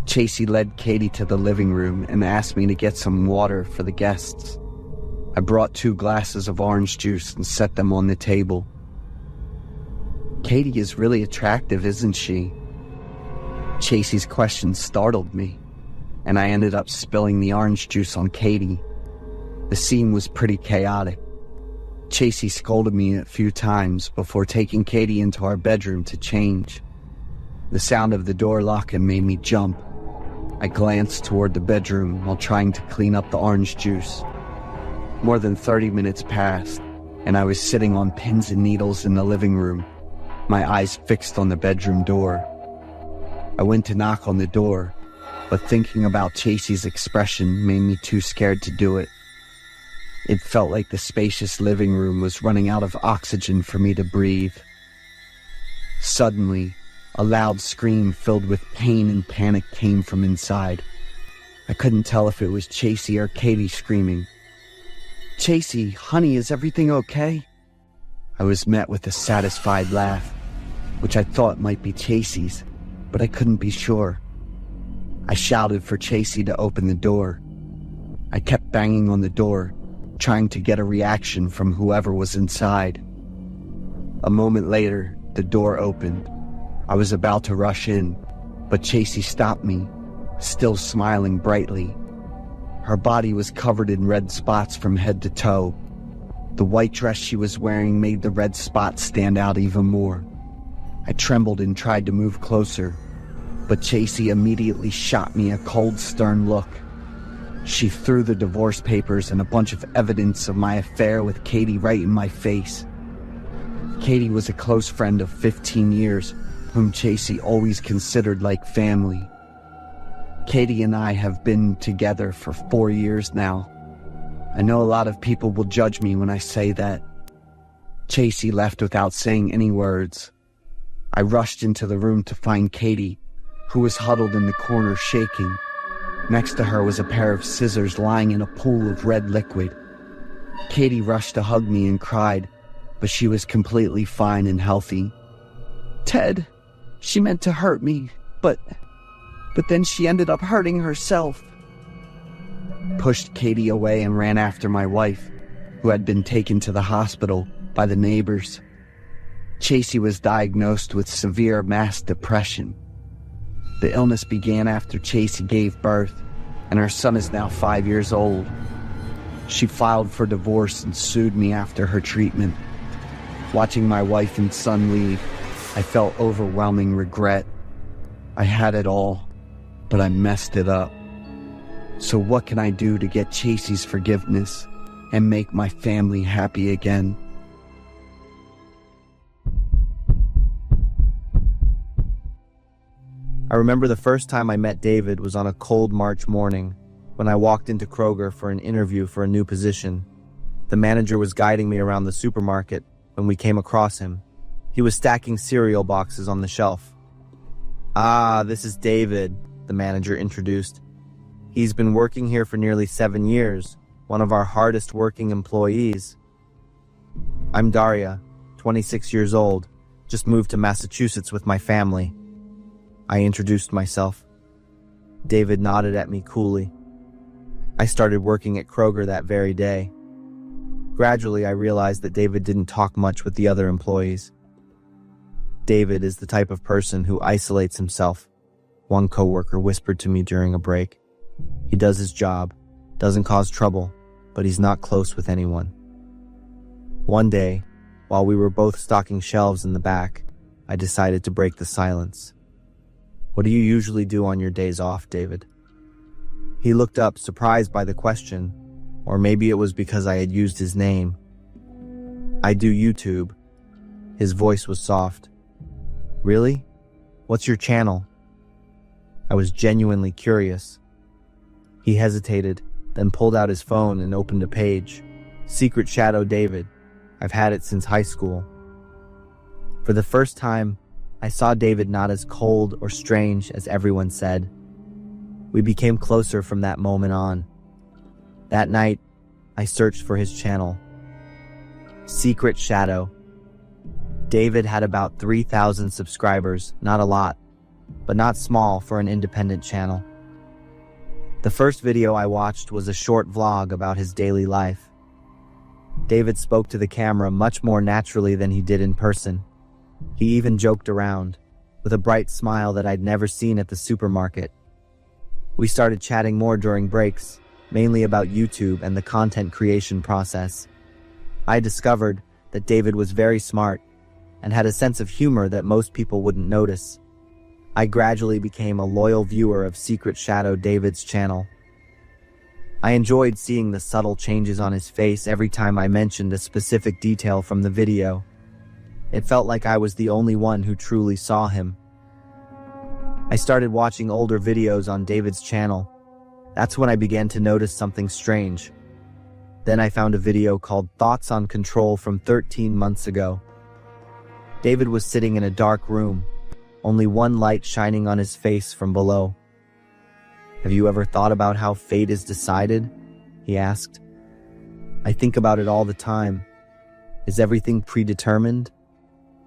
Chasey led Katie to the living room and asked me to get some water for the guests. I brought 2 glasses of orange juice and set them on the table. "Katie is really attractive, isn't she?" Chasey's question startled me, and I ended up spilling the orange juice on Katie. The scene was pretty chaotic. Chasey scolded me a few times before taking Katie into our bedroom to change. The sound of the door locking made me jump. I glanced toward the bedroom while trying to clean up the orange juice. More than 30 minutes passed, and I was sitting on pins and needles in the living room, my eyes fixed on the bedroom door. I went to knock on the door, but thinking about Chasey's expression made me too scared to do it. It felt like the spacious living room was running out of oxygen for me to breathe. Suddenly, a loud scream filled with pain and panic came from inside. I couldn't tell if it was Chasey or Katie screaming. "Chasey, honey, is everything okay?" I was met with a satisfied laugh, which I thought might be Chasey's, but I couldn't be sure. I shouted for Chasey to open the door. I kept banging on the door, trying to get a reaction from whoever was inside. A moment later, the door opened. I was about to rush in, but Chasey stopped me, still smiling brightly. Her body was covered in red spots from head to toe. The white dress she was wearing made the red spots stand out even more. I trembled and tried to move closer, but Chasey immediately shot me a cold, stern look. She threw the divorce papers and a bunch of evidence of my affair with Katie right in my face. Katie was a close friend of 15 years, whom Chasey always considered like family. Katie and I have been together for 4 years now. I know a lot of people will judge me when I say that. Chasey left without saying any words. I rushed into the room to find Katie, who was huddled in the corner shaking. Next to her was a pair of scissors lying in a pool of red liquid. Katie rushed to hug me and cried, but she was completely fine and healthy. "Ted, she meant to hurt me, but then she ended up hurting herself." Pushed Katie away and ran after my wife, who had been taken to the hospital by the neighbors. Chasey was diagnosed with severe mass depression. The illness began after Chasey gave birth, and her son is now 5 years old. She filed for divorce and sued me after her treatment. Watching my wife and son leave, I felt overwhelming regret. I had it all, but I messed it up. So what can I do to get Chasey's forgiveness and make my family happy again? I remember the first time I met David was on a cold March morning when I walked into Kroger for an interview for a new position. The manager was guiding me around the supermarket when we came across him. He was stacking cereal boxes on the shelf. "Ah, this is David," the manager introduced. "He's been working here for nearly 7 years, one of our hardest working employees." "I'm Daria, 26 years old, just moved to Massachusetts with my family." I introduced myself. David nodded at me coolly. I started working at Kroger that very day. Gradually, I realized that David didn't talk much with the other employees. David is the type of person who isolates himself, one coworker whispered to me during a break. He does his job, doesn't cause trouble, but he's not close with anyone. One day, while we were both stocking shelves in the back, I decided to break the silence. "What do you usually do on your days off, David?" He looked up, surprised by the question, or maybe it was because I had used his name. "I do YouTube." His voice was soft. "Really? What's your channel?" I was genuinely curious. He hesitated, then pulled out his phone and opened a page. "Secret Shadow David. I've had it since high school." For the first time, I saw David not as cold or strange as everyone said. We became closer from that moment on. That night, I searched for his channel. Secret Shadow. David had about 3,000 subscribers, not a lot, but not small for an independent channel. The first video I watched was a short vlog about his daily life. David spoke to the camera much more naturally than he did in person. He even joked around, with a bright smile that I'd never seen at the supermarket. We started chatting more during breaks, mainly about YouTube and the content creation process. I discovered that David was very smart and had a sense of humor that most people wouldn't notice. I gradually became a loyal viewer of Secret Shadow David's channel. I enjoyed seeing the subtle changes on his face every time I mentioned a specific detail from the video. It felt like I was the only one who truly saw him. I started watching older videos on David's channel. That's when I began to notice something strange. Then I found a video called Thoughts on Control from 13 months ago. David was sitting in a dark room, only one light shining on his face from below. "Have you ever thought about how fate is decided?" he asked. "I think about it all the time. Is everything predetermined?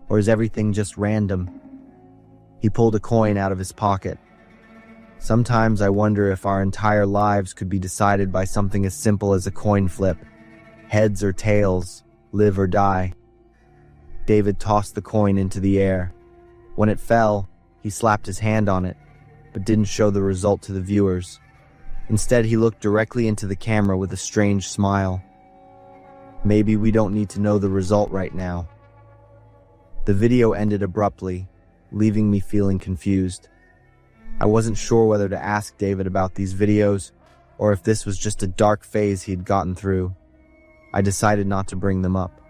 Or is everything just random?" He pulled a coin out of his pocket. "Sometimes I wonder if our entire lives could be decided by something as simple as a coin flip. Heads or tails, live or die." David tossed the coin into the air. When it fell, he slapped his hand on it, but didn't show the result to the viewers. Instead, he looked directly into the camera with a strange smile. "Maybe we don't need to know the result right now." The video ended abruptly, leaving me feeling confused. I wasn't sure whether to ask David about these videos, or if this was just a dark phase he'd gotten through. I decided not to bring them up.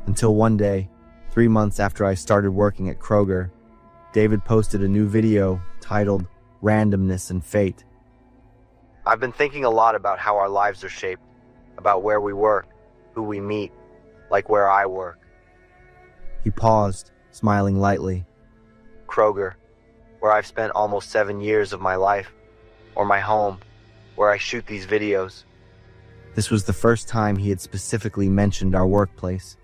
Until one day, 3 months after I started working at Kroger, David posted a new video titled Randomness and Fate. "I've been thinking a lot about how our lives are shaped, about where we work, who we meet, like where I work." He paused, smiling lightly. "Kroger, where I've spent almost 7 years of my life, or my home, where I shoot these videos." This was the first time he had specifically mentioned our workplace.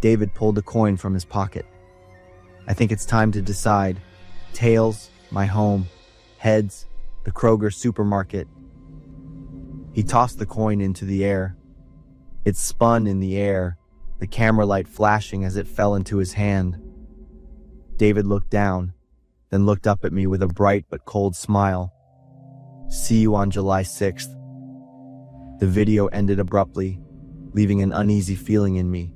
David pulled a coin from his pocket. "I think it's time to decide. Tails, my home. Heads, the Kroger supermarket." He tossed the coin into the air. It spun in the air, the camera light flashing as it fell into his hand. David looked down, then looked up at me with a bright but cold smile. "See you on July 6th. The video ended abruptly, leaving an uneasy feeling in me.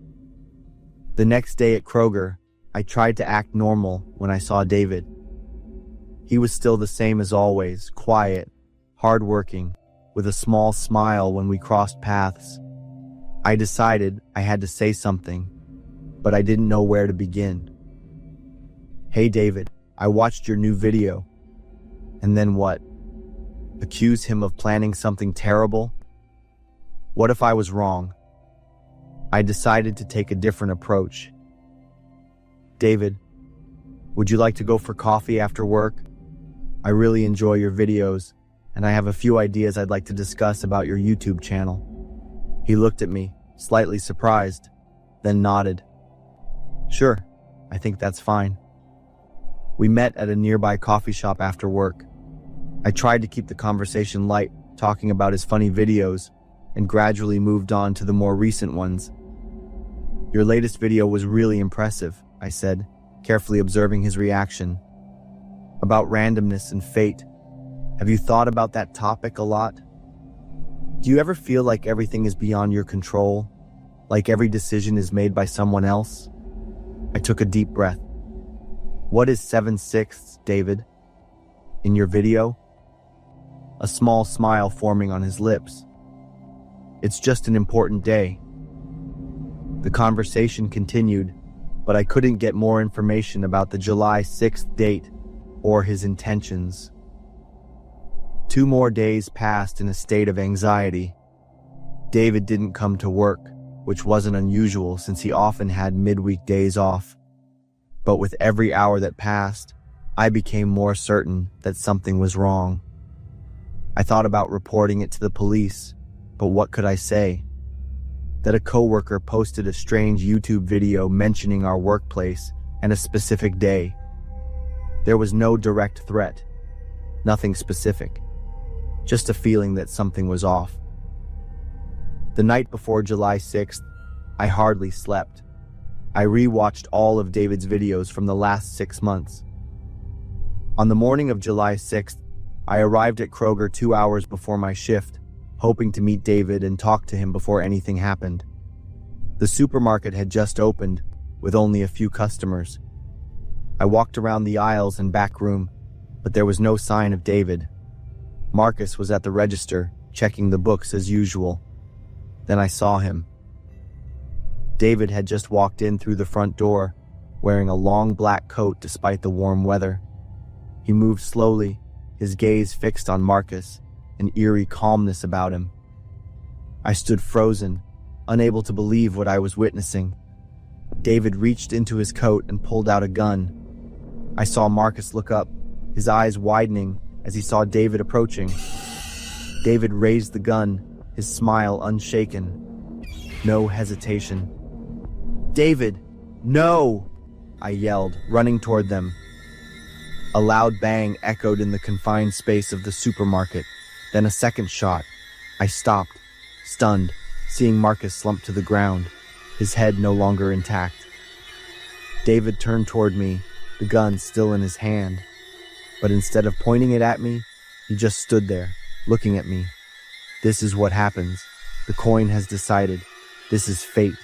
The next day at Kroger, I tried to act normal when I saw David. He was still the same as always, quiet, hardworking, with a small smile when we crossed paths. I decided I had to say something, but I didn't know where to begin. "Hey David, I watched your new video." And then what? Accuse him of planning something terrible? What if I was wrong? I decided to take a different approach. "David, would you like to go for coffee after work? I really enjoy your videos, and I have a few ideas I'd like to discuss about your YouTube channel." He looked at me, slightly surprised, then nodded. "Sure, I think that's fine." We met at a nearby coffee shop after work. I tried to keep the conversation light, talking about his funny videos, and gradually moved on to the more recent ones. "Your latest video was really impressive," I said, carefully observing his reaction. "About randomness and fate. Have you thought about that topic a lot?" Do you ever feel like everything is beyond your control? Like every decision is made by someone else? I took a deep breath. What is 7/6, David? In your video? A small smile forming on his lips. It's just an important day. The conversation continued, but I couldn't get more information about the July 6th date or his intentions. 2 more days passed in a state of anxiety. David didn't come to work, which wasn't unusual since he often had midweek days off. But with every hour that passed, I became more certain that something was wrong. I thought about reporting it to the police, but what could I say? That a coworker posted a strange YouTube video mentioning our workplace and a specific day. There was no direct threat, nothing specific, just a feeling that something was off. The night before July 6th, I hardly slept. I re-watched all of David's videos from the last 6 months. On the morning of July 6th, I arrived at Kroger 2 hours before my shift, hoping to meet David and talk to him before anything happened. The supermarket had just opened, with only a few customers. I walked around the aisles and back room, but there was no sign of David. Marcus was at the register, checking the books as usual. Then I saw him. David had just walked in through the front door, wearing a long black coat despite the warm weather. He moved slowly, his gaze fixed on Marcus, an eerie calmness about him. I stood frozen, unable to believe what I was witnessing. David reached into his coat and pulled out a gun. I saw Marcus look up, his eyes widening as he saw David approaching. David raised the gun, his smile unshaken. No hesitation. "David, no!" I yelled, running toward them. A loud bang echoed in the confined space of the supermarket, then a second shot. I stopped, stunned, seeing Marcus slump to the ground, his head no longer intact. David turned toward me, the gun still in his hand. But instead of pointing it at me, he just stood there, looking at me. This is what happens. The coin has decided. This is fate.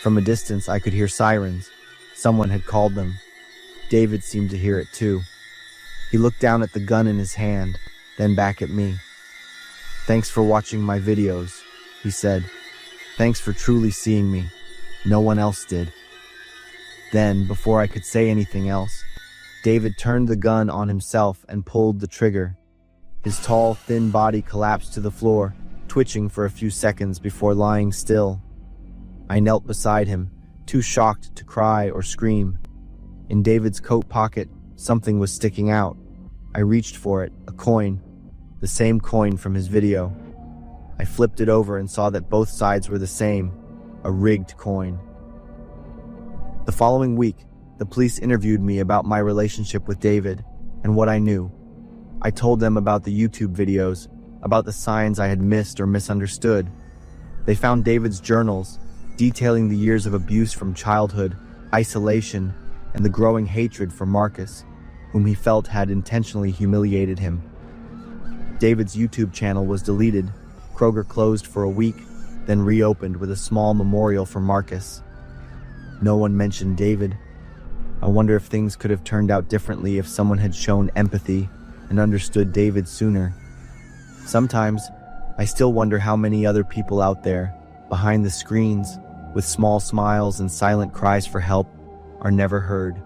From a distance, I could hear sirens. Someone had called them. David seemed to hear it too. He looked down at the gun in his hand, then back at me. "Thanks for watching my videos," he said. "Thanks for truly seeing me. No one else did." Then, before I could say anything else, David turned the gun on himself and pulled the trigger. His tall, thin body collapsed to the floor, twitching for a few seconds before lying still. I knelt beside him, too shocked to cry or scream. In David's coat pocket, something was sticking out. I reached for it, a coin, the same coin from his video. I flipped it over and saw that both sides were the same, a rigged coin. The following week, the police interviewed me about my relationship with David and what I knew. I told them about the YouTube videos, about the signs I had missed or misunderstood. They found David's journals, detailing the years of abuse from childhood, isolation, and the growing hatred for Marcus, whom he felt had intentionally humiliated him. David's YouTube channel was deleted. Kroger closed for a week, then reopened with a small memorial for Marcus. No one mentioned David. I wonder if things could have turned out differently if someone had shown empathy and understood David sooner. Sometimes, I still wonder how many other people out there, behind the screens, with small smiles and silent cries for help, are never heard.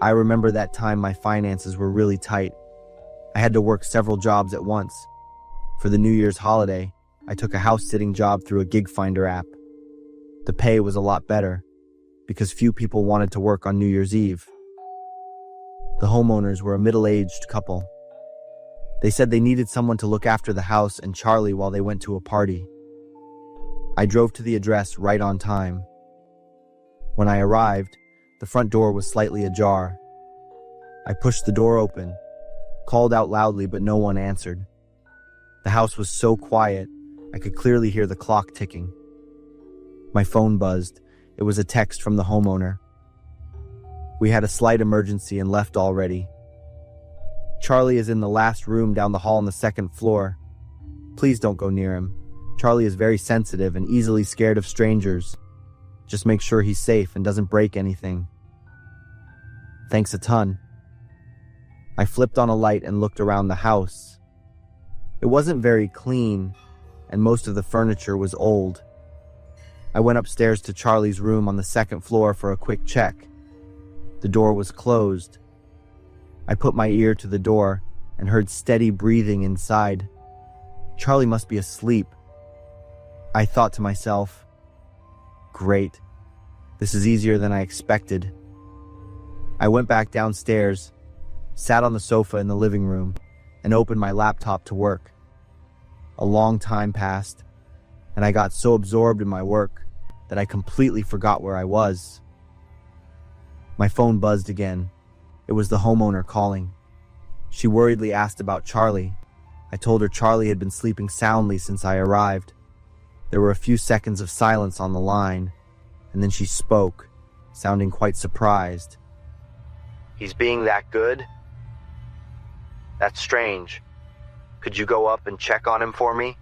I remember that time my finances were really tight. I had to work several jobs at once. For the New Year's holiday, I took a house-sitting job through a gig finder app. The pay was a lot better, because few people wanted to work on New Year's Eve. The homeowners were a middle-aged couple. They said they needed someone to look after the house and Charlie while they went to a party. I drove to the address right on time. When I arrived, the front door was slightly ajar. I pushed the door open, called out loudly, but no one answered. The house was so quiet, I could clearly hear the clock ticking. My phone buzzed. It was a text from the homeowner. "We had a slight emergency and left already. Charlie is in the last room down the hall on the second floor. Please don't go near him. Charlie is very sensitive and easily scared of strangers. Just make sure he's safe and doesn't break anything. Thanks a ton. I flipped on a light and looked around the house. It wasn't very clean, and most of the furniture was old. I went upstairs to Charlie's room on the second floor for a quick check. The door was closed. I put my ear to the door and heard steady breathing inside. Charlie must be asleep. I thought to myself, great, this is easier than I expected. I went back downstairs, sat on the sofa in the living room, and opened my laptop to work. A long time passed, and I got so absorbed in my work that I completely forgot where I was. My phone buzzed again. It was the homeowner calling. She worriedly asked about Charlie. I told her Charlie had been sleeping soundly since I arrived. There were a few seconds of silence on the line, and then she spoke, sounding quite surprised. "He's being that good? That's strange. Could you go up and check on him for me?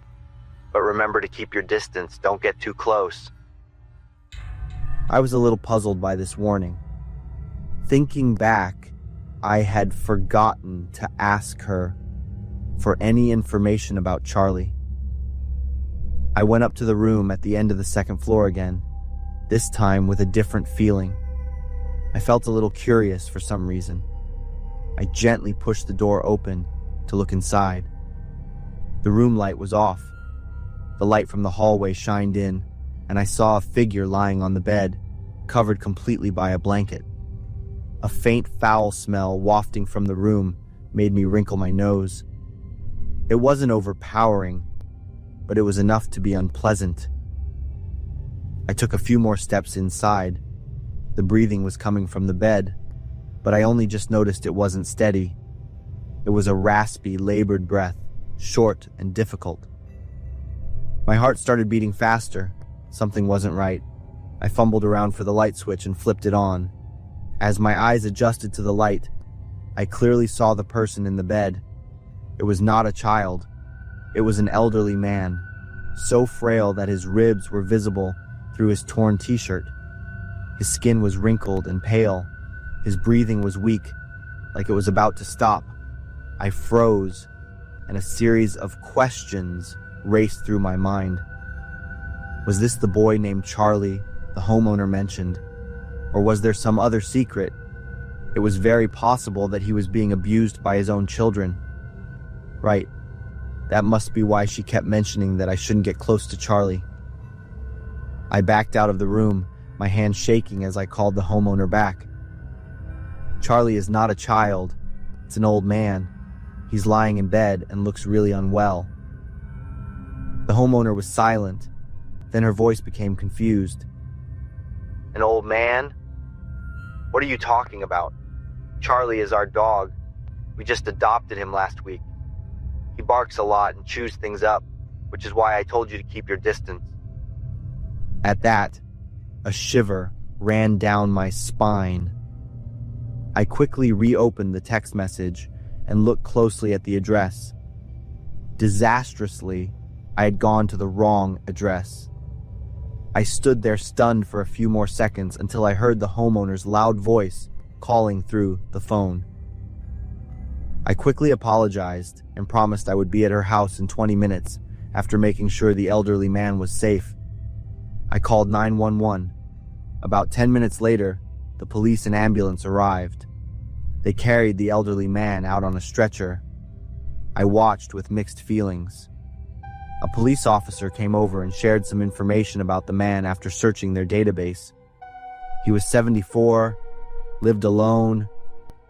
But remember to keep your distance, don't get too close." I was a little puzzled by this warning. Thinking back, I had forgotten to ask her for any information about Charlie. I went up to the room at the end of the second floor again, this time with a different feeling. I felt a little curious for some reason. I gently pushed the door open to look inside. The room light was off. The light from the hallway shined in, and I saw a figure lying on the bed, covered completely by a blanket. A faint foul smell wafting from the room made me wrinkle my nose. It wasn't overpowering, but it was enough to be unpleasant. I took a few more steps inside. The breathing was coming from the bed, but I only just noticed it wasn't steady. It was a raspy, labored breath, short and difficult. My heart started beating faster. Something wasn't right. I fumbled around for the light switch and flipped it on. As my eyes adjusted to the light, I clearly saw the person in the bed. It was not a child. It was an elderly man, so frail that his ribs were visible through his torn t-shirt. His skin was wrinkled and pale. His breathing was weak, like it was about to stop. I froze, and a series of questions raced through my mind. Was this the boy named Charlie the homeowner mentioned? Or was there some other secret? It was very possible that he was being abused by his own children. Right. That must be why she kept mentioning that I shouldn't get close to Charlie. I backed out of the room, my hand shaking as I called the homeowner back. Charlie is not a child. It's an old man. He's lying in bed and looks really unwell. The homeowner was silent. Then her voice became confused. "An old man? What are you talking about? Charlie is our dog. We just adopted him last week. He barks a lot and chews things up, which is why I told you to keep your distance." At that, a shiver ran down my spine. I quickly reopened the text message and looked closely at the address. Disastrously, I had gone to the wrong address. I stood there stunned for a few more seconds until I heard the homeowner's loud voice calling through the phone. I quickly apologized and promised I would be at her house in 20 minutes after making sure the elderly man was safe. I called 911. About 10 minutes later, the police and ambulance arrived. They carried the elderly man out on a stretcher. I watched with mixed feelings. A police officer came over and shared some information about the man after searching their database. He was 74, lived alone,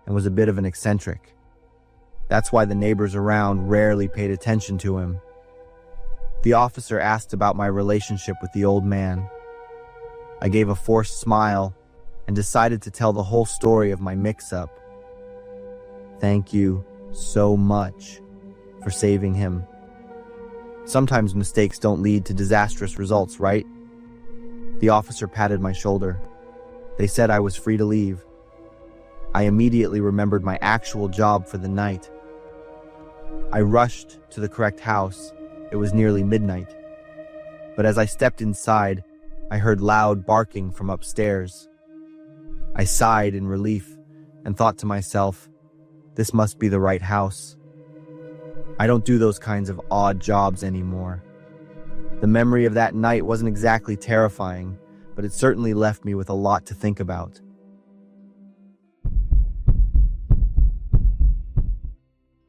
and was a bit of an eccentric. That's why the neighbors around rarely paid attention to him. The officer asked about my relationship with the old man. I gave a forced smile and decided to tell the whole story of my mix-up. "Thank you so much for saving him. Sometimes mistakes don't lead to disastrous results, right?" The officer patted my shoulder. They said I was free to leave. I immediately remembered my actual job for the night. I rushed to the correct house. It was nearly midnight. But as I stepped inside, I heard loud barking from upstairs. I sighed in relief and thought to myself, this must be the right house. I don't do those kinds of odd jobs anymore. The memory of that night wasn't exactly terrifying, but it certainly left me with a lot to think about.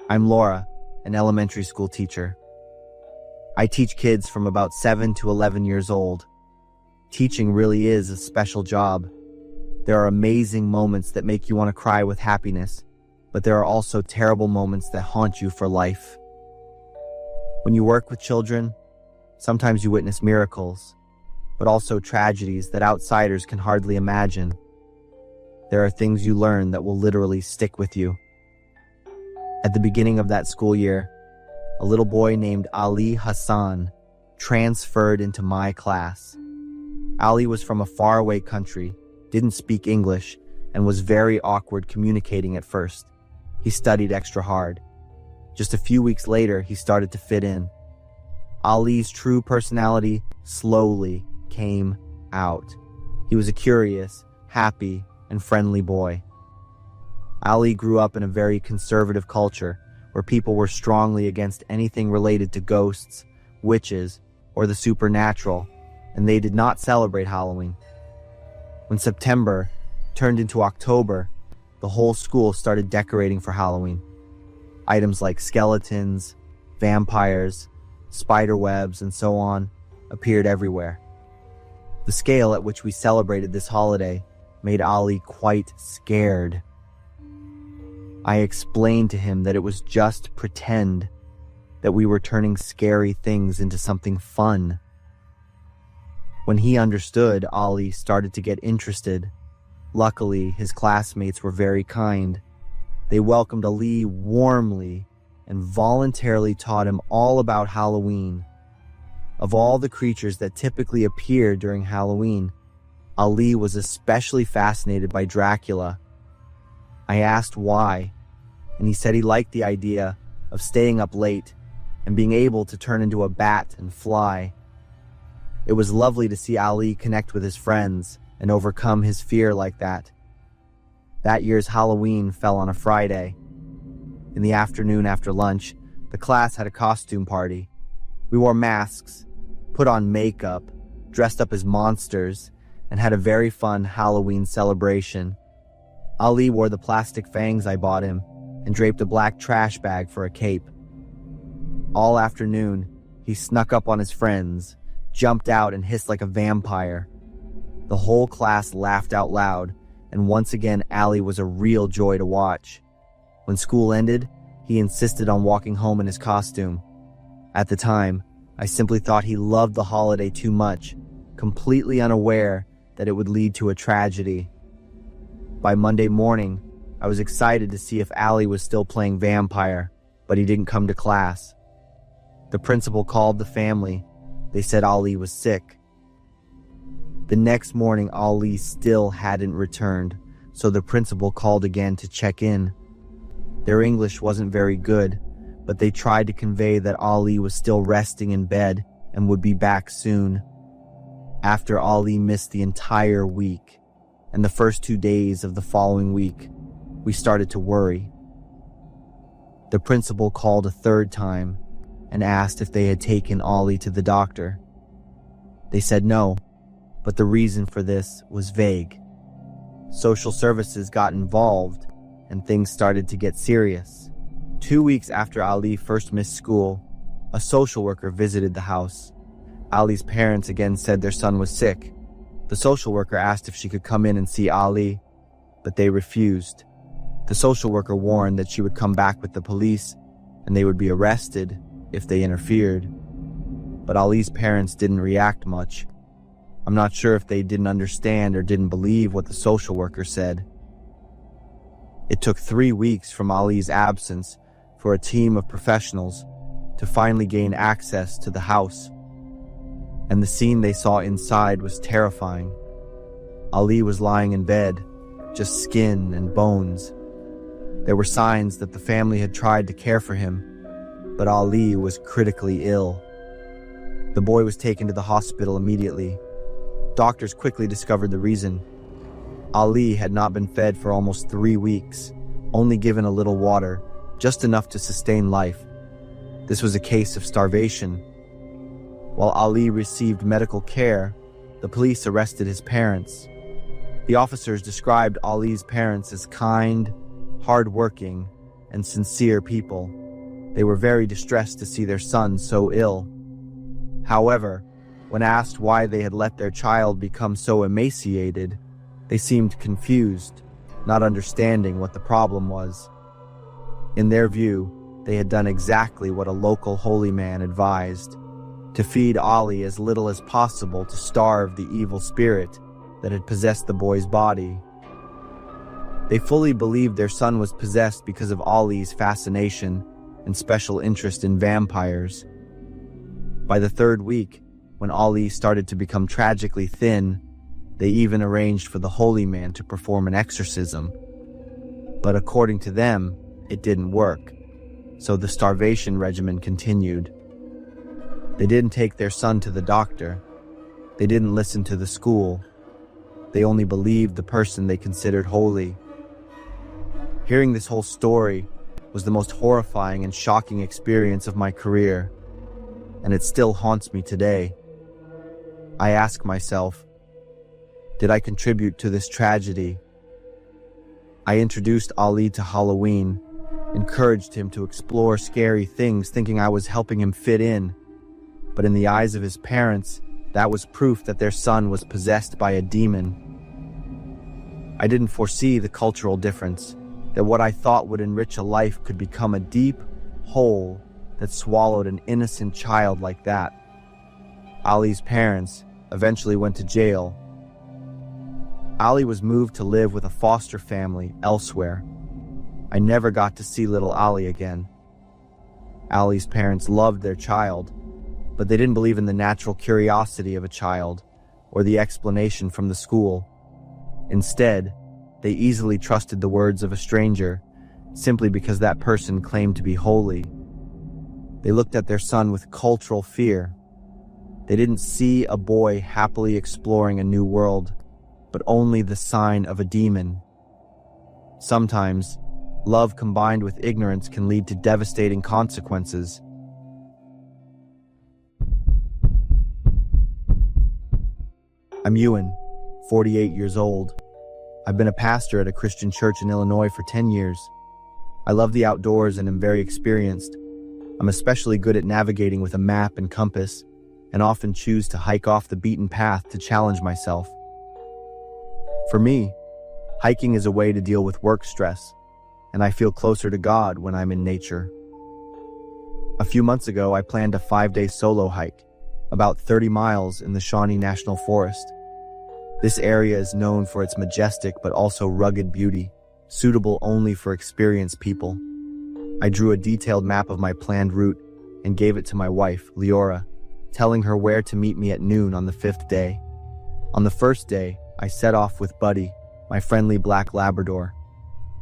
I'm Laura, an elementary school teacher. I teach kids from about 7 to 11 years old. Teaching really is a special job. There are amazing moments that make you want to cry with happiness, but there are also terrible moments that haunt you for life. When you work with children, sometimes you witness miracles, but also tragedies that outsiders can hardly imagine. There are things you learn that will literally stick with you. At the beginning of that school year, a little boy named Ali Hassan transferred into my class. Ali was from a faraway country, didn't speak English, and was very awkward communicating at first. He studied extra hard. Just a few weeks later, he started to fit in. Ali's true personality slowly came out. He was a curious, happy, and friendly boy. Ali grew up in a very conservative culture where people were strongly against anything related to ghosts, witches, or the supernatural, and they did not celebrate Halloween. When September turned into October, the whole school started decorating for Halloween. Items like skeletons, vampires, spider webs, and so on appeared everywhere. The scale at which we celebrated this holiday made Ali quite scared. I explained to him that it was just pretend, that we were turning scary things into something fun. When he understood, Ali started to get interested. Luckily, his classmates were very kind. They welcomed Ali warmly and voluntarily taught him all about Halloween. Of all the creatures that typically appear during Halloween, Ali was especially fascinated by Dracula. I asked why, and he said he liked the idea of staying up late and being able to turn into a bat and fly. It was lovely to see Ali connect with his friends and overcome his fear like that. That year's Halloween fell on a Friday. In the afternoon after lunch, the class had a costume party. We wore masks, put on makeup, dressed up as monsters, and had a very fun Halloween celebration. Ali wore the plastic fangs I bought him and draped a black trash bag for a cape. All afternoon, he snuck up on his friends, jumped out and hissed like a vampire. The whole class laughed out loud, and once again Ali was a real joy to watch. When school ended, he insisted on walking home in his costume. At the time, I simply thought he loved the holiday too much, completely unaware that it would lead to a tragedy. By Monday morning, I was excited to see if Ali was still playing vampire, but he didn't come to class. The principal called the family. They said Ali was sick. The next morning, Ali still hadn't returned, so the principal called again to check in. Their English wasn't very good, but they tried to convey that Ali was still resting in bed and would be back soon. After Ali missed the entire week, and the first 2 days of the following week, we started to worry. The principal called a third time and asked if they had taken Ali to the doctor. They said no, but the reason for this was vague. Social services got involved and things started to get serious. 2 weeks after Ali first missed school, a social worker visited the house. Ali's parents again said their son was sick. The social worker asked if she could come in and see Ali, but they refused. The social worker warned that she would come back with the police and they would be arrested if they interfered. But Ali's parents didn't react much. I'm not sure if they didn't understand or didn't believe what the social worker said. It took 3 weeks from Ali's absence for a team of professionals to finally gain access to the house. And the scene they saw inside was terrifying. Ali was lying in bed, just skin and bones. There were signs that the family had tried to care for him, but Ali was critically ill. The boy was taken to the hospital immediately. Doctors quickly discovered the reason. Ali had not been fed for almost 3 weeks, only given a little water, just enough to sustain life. This was a case of starvation. While Ali received medical care, the police arrested his parents. The officers described Ali's parents as kind, hardworking, and sincere people. They were very distressed to see their son so ill. However, when asked why they had let their child become so emaciated, they seemed confused, not understanding what the problem was. In their view, they had done exactly what a local holy man advised: to feed Ali as little as possible to starve the evil spirit that had possessed the boy's body. They fully believed their son was possessed because of Ali's fascination and special interest in vampires. By the 3rd week, when Ali started to become tragically thin, they even arranged for the holy man to perform an exorcism. But according to them, it didn't work, so the starvation regimen continued. They didn't take their son to the doctor. They didn't listen to the school. They only believed the person they considered holy. Hearing this whole story was the most horrifying and shocking experience of my career, and it still haunts me today. I ask myself, did I contribute to this tragedy? I introduced Ali to Halloween, encouraged him to explore scary things, thinking I was helping him fit in. But in the eyes of his parents, that was proof that their son was possessed by a demon. I didn't foresee the cultural difference, that what I thought would enrich a life could become a deep hole that swallowed an innocent child like that. Ali's parents eventually went to jail. Ali was moved to live with a foster family elsewhere. I never got to see little Ali again. Ali's parents loved their child, but they didn't believe in the natural curiosity of a child or the explanation from the school. Instead, they easily trusted the words of a stranger simply because that person claimed to be holy. They looked at their son with cultural fear. They didn't see a boy happily exploring a new world, but only the sign of a demon. Sometimes, love combined with ignorance can lead to devastating consequences. I'm Ewan, 48 years old. I've been a pastor at a Christian church in Illinois for 10 years. I love the outdoors and am very experienced. I'm especially good at navigating with a map and compass, and often choose to hike off the beaten path to challenge myself. For me, hiking is a way to deal with work stress, and I feel closer to God when I'm in nature. A few months ago, I planned a 5-day solo hike, about 30 miles in the Shawnee National Forest. This area is known for its majestic but also rugged beauty, suitable only for experienced people. I drew a detailed map of my planned route and gave it to my wife, Leora, telling her where to meet me at noon on the 5th day. On the 1st day, I set off with Buddy, my friendly black Labrador.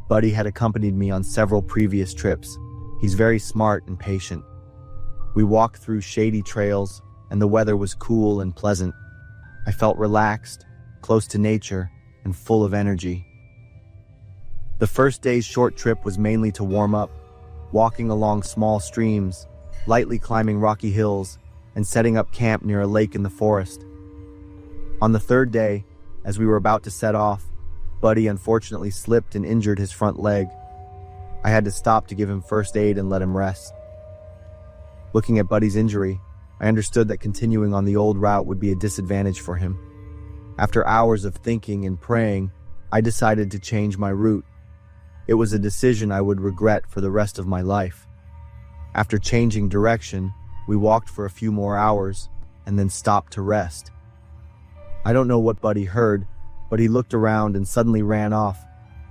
Buddy had accompanied me on several previous trips. He's very smart and patient. We walked through shady trails, and the weather was cool and pleasant. I felt relaxed, close to nature, and full of energy. The first day's short trip was mainly to warm up, walking along small streams, lightly climbing rocky hills, and setting up camp near a lake in the forest. On the 3rd day, as we were about to set off, Buddy unfortunately slipped and injured his front leg. I had to stop to give him first aid and let him rest. Looking at Buddy's injury, I understood that continuing on the old route would be a disadvantage for him. After hours of thinking and praying, I decided to change my route. It was a decision I would regret for the rest of my life. After changing direction, we walked for a few more hours and then stopped to rest. I don't know what Buddy heard, but he looked around and suddenly ran off.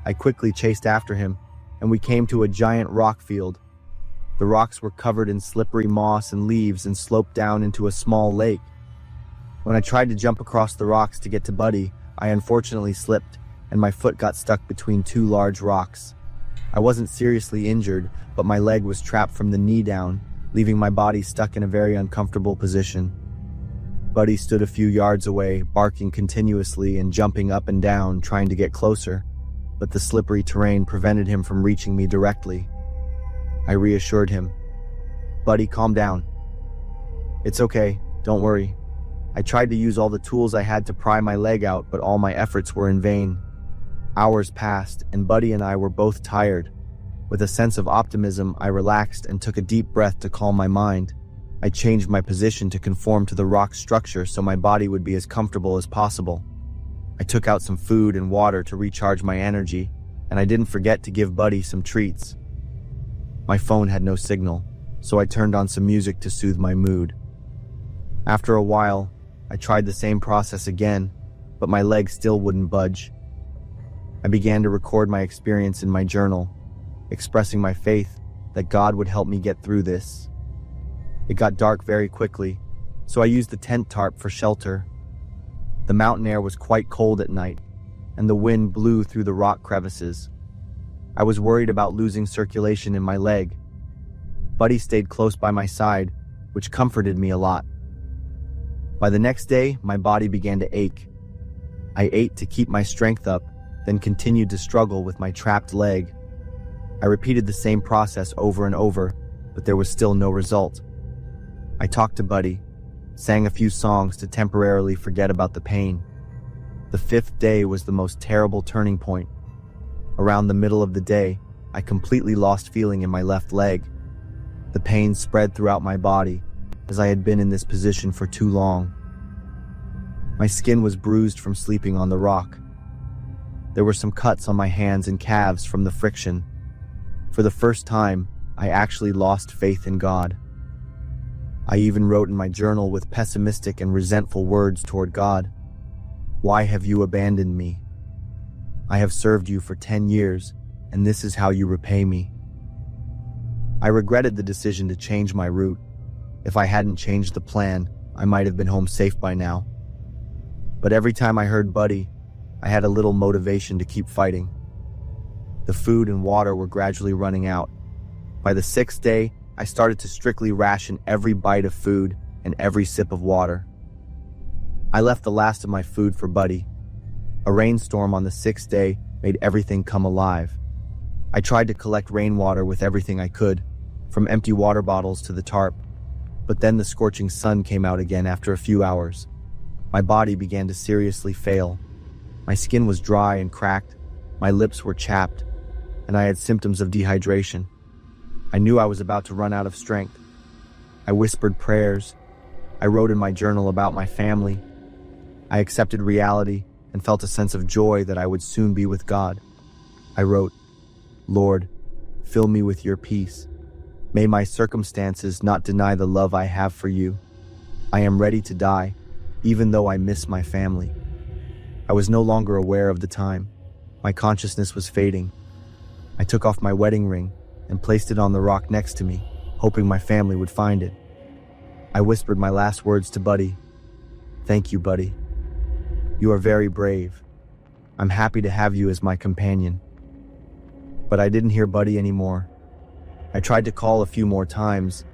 I quickly chased after him, and we came to a giant rock field. The rocks were covered in slippery moss and leaves and sloped down into a small lake. When I tried to jump across the rocks to get to Buddy, I unfortunately slipped, and my foot got stuck between 2 large rocks. I wasn't seriously injured, but my leg was trapped from the knee down, leaving my body stuck in a very uncomfortable position. Buddy stood a few yards away, barking continuously and jumping up and down, trying to get closer, but the slippery terrain prevented him from reaching me directly. I reassured him. "Buddy, calm down. It's okay, don't worry." I tried to use all the tools I had to pry my leg out, but all my efforts were in vain. Hours passed, and Buddy and I were both tired. With a sense of optimism, I relaxed and took a deep breath to calm my mind. I changed my position to conform to the rock structure so my body would be as comfortable as possible. I took out some food and water to recharge my energy, and I didn't forget to give Buddy some treats. My phone had no signal, so I turned on some music to soothe my mood. After a while, I tried the same process again, but my leg still wouldn't budge. I began to record my experience in my journal, expressing my faith that God would help me get through this. It got dark very quickly, so I used the tent tarp for shelter. The mountain air was quite cold at night, and the wind blew through the rock crevices. I was worried about losing circulation in my leg. Buddy stayed close by my side, which comforted me a lot. By the next day, my body began to ache. I ate to keep my strength up, then continued to struggle with my trapped leg. I repeated the same process over and over, but there was still no result. I talked to Buddy, sang a few songs to temporarily forget about the pain. The 5th day was the most terrible turning point. Around the middle of the day, I completely lost feeling in my left leg. The pain spread throughout my body, as I had been in this position for too long. My skin was bruised from sleeping on the rock. There were some cuts on my hands and calves from the friction. For the first time, I actually lost faith in God. I even wrote in my journal with pessimistic and resentful words toward God. "Why have you abandoned me? I have served you for 10 years, and this is how you repay me." I regretted the decision to change my route. If I hadn't changed the plan, I might have been home safe by now. But every time I heard Buddy, I had a little motivation to keep fighting. The food and water were gradually running out. By the 6th day, I started to strictly ration every bite of food and every sip of water. I left the last of my food for Buddy. A rainstorm on the 6th day made everything come alive. I tried to collect rainwater with everything I could, from empty water bottles to the tarp. But then the scorching sun came out again after a few hours. My body began to seriously fail. My skin was dry and cracked, my lips were chapped, and I had symptoms of dehydration. I knew I was about to run out of strength. I whispered prayers. I wrote in my journal about my family. I accepted reality and felt a sense of joy that I would soon be with God. I wrote, "Lord, fill me with your peace. May my circumstances not deny the love I have for you. I am ready to die, even though I miss my family." I was no longer aware of the time. My consciousness was fading. I took off my wedding ring and placed it on the rock next to me, hoping my family would find it. I whispered my last words to Buddy. "Thank you, Buddy. You are very brave. I'm happy to have you as my companion." But I didn't hear Buddy anymore. I tried to call a few more times,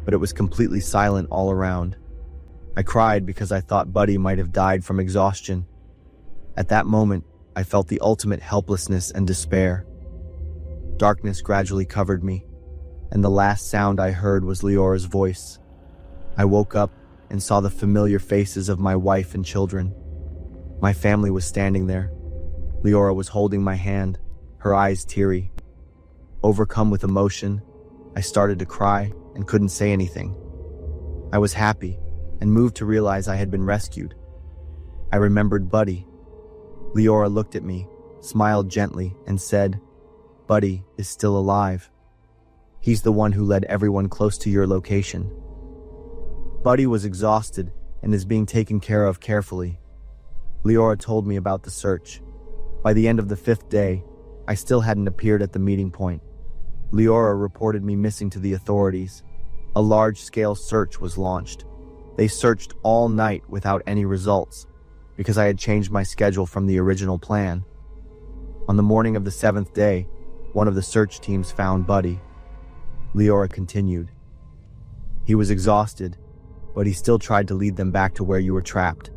but it was completely silent all around. I cried because I thought Buddy might have died from exhaustion. At that moment, I felt the ultimate helplessness and despair. Darkness gradually covered me, and the last sound I heard was Leora's voice. I woke up and saw the familiar faces of my wife and children. My family was standing there. Leora was holding my hand, her eyes teary. Overcome with emotion, I started to cry and couldn't say anything. I was happy and moved to realize I had been rescued. I remembered Buddy. Leora looked at me, smiled gently, and said, "Buddy is still alive. He's the one who led everyone close to your location." Buddy was exhausted and is being taken care of carefully. Leora told me about the search. By the end of the 5th day, I still hadn't appeared at the meeting point. Leora reported me missing to the authorities. A large-scale search was launched. They searched all night without any results, because I had changed my schedule from the original plan. On the morning of the 7th day, one of the search teams found Buddy. Leora continued, He was exhausted, but he still tried to lead them back to where you were trapped.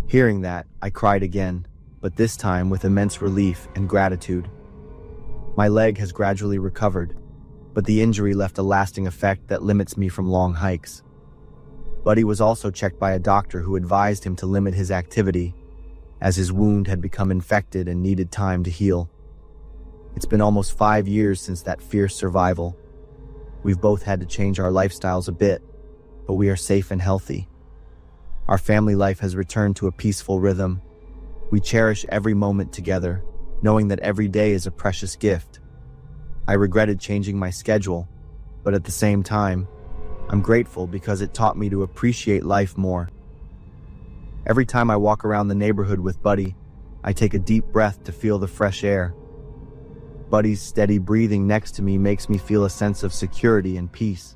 Hearing that, I cried again, but this time with immense relief and gratitude. My leg has gradually recovered, but the injury left a lasting effect that limits me from long hikes. Buddy was also checked by a doctor who advised him to limit his activity, as his wound had become infected and needed time to heal. It's been almost 5 years since that fierce survival. We've both had to change our lifestyles a bit, but we are safe and healthy. Our family life has returned to a peaceful rhythm. We cherish every moment together, knowing that every day is a precious gift. I regretted changing my schedule, but at the same time, I'm grateful because it taught me to appreciate life more. Every time I walk around the neighborhood with Buddy, I take a deep breath to feel the fresh air. Buddy's steady breathing next to me makes me feel a sense of security and peace.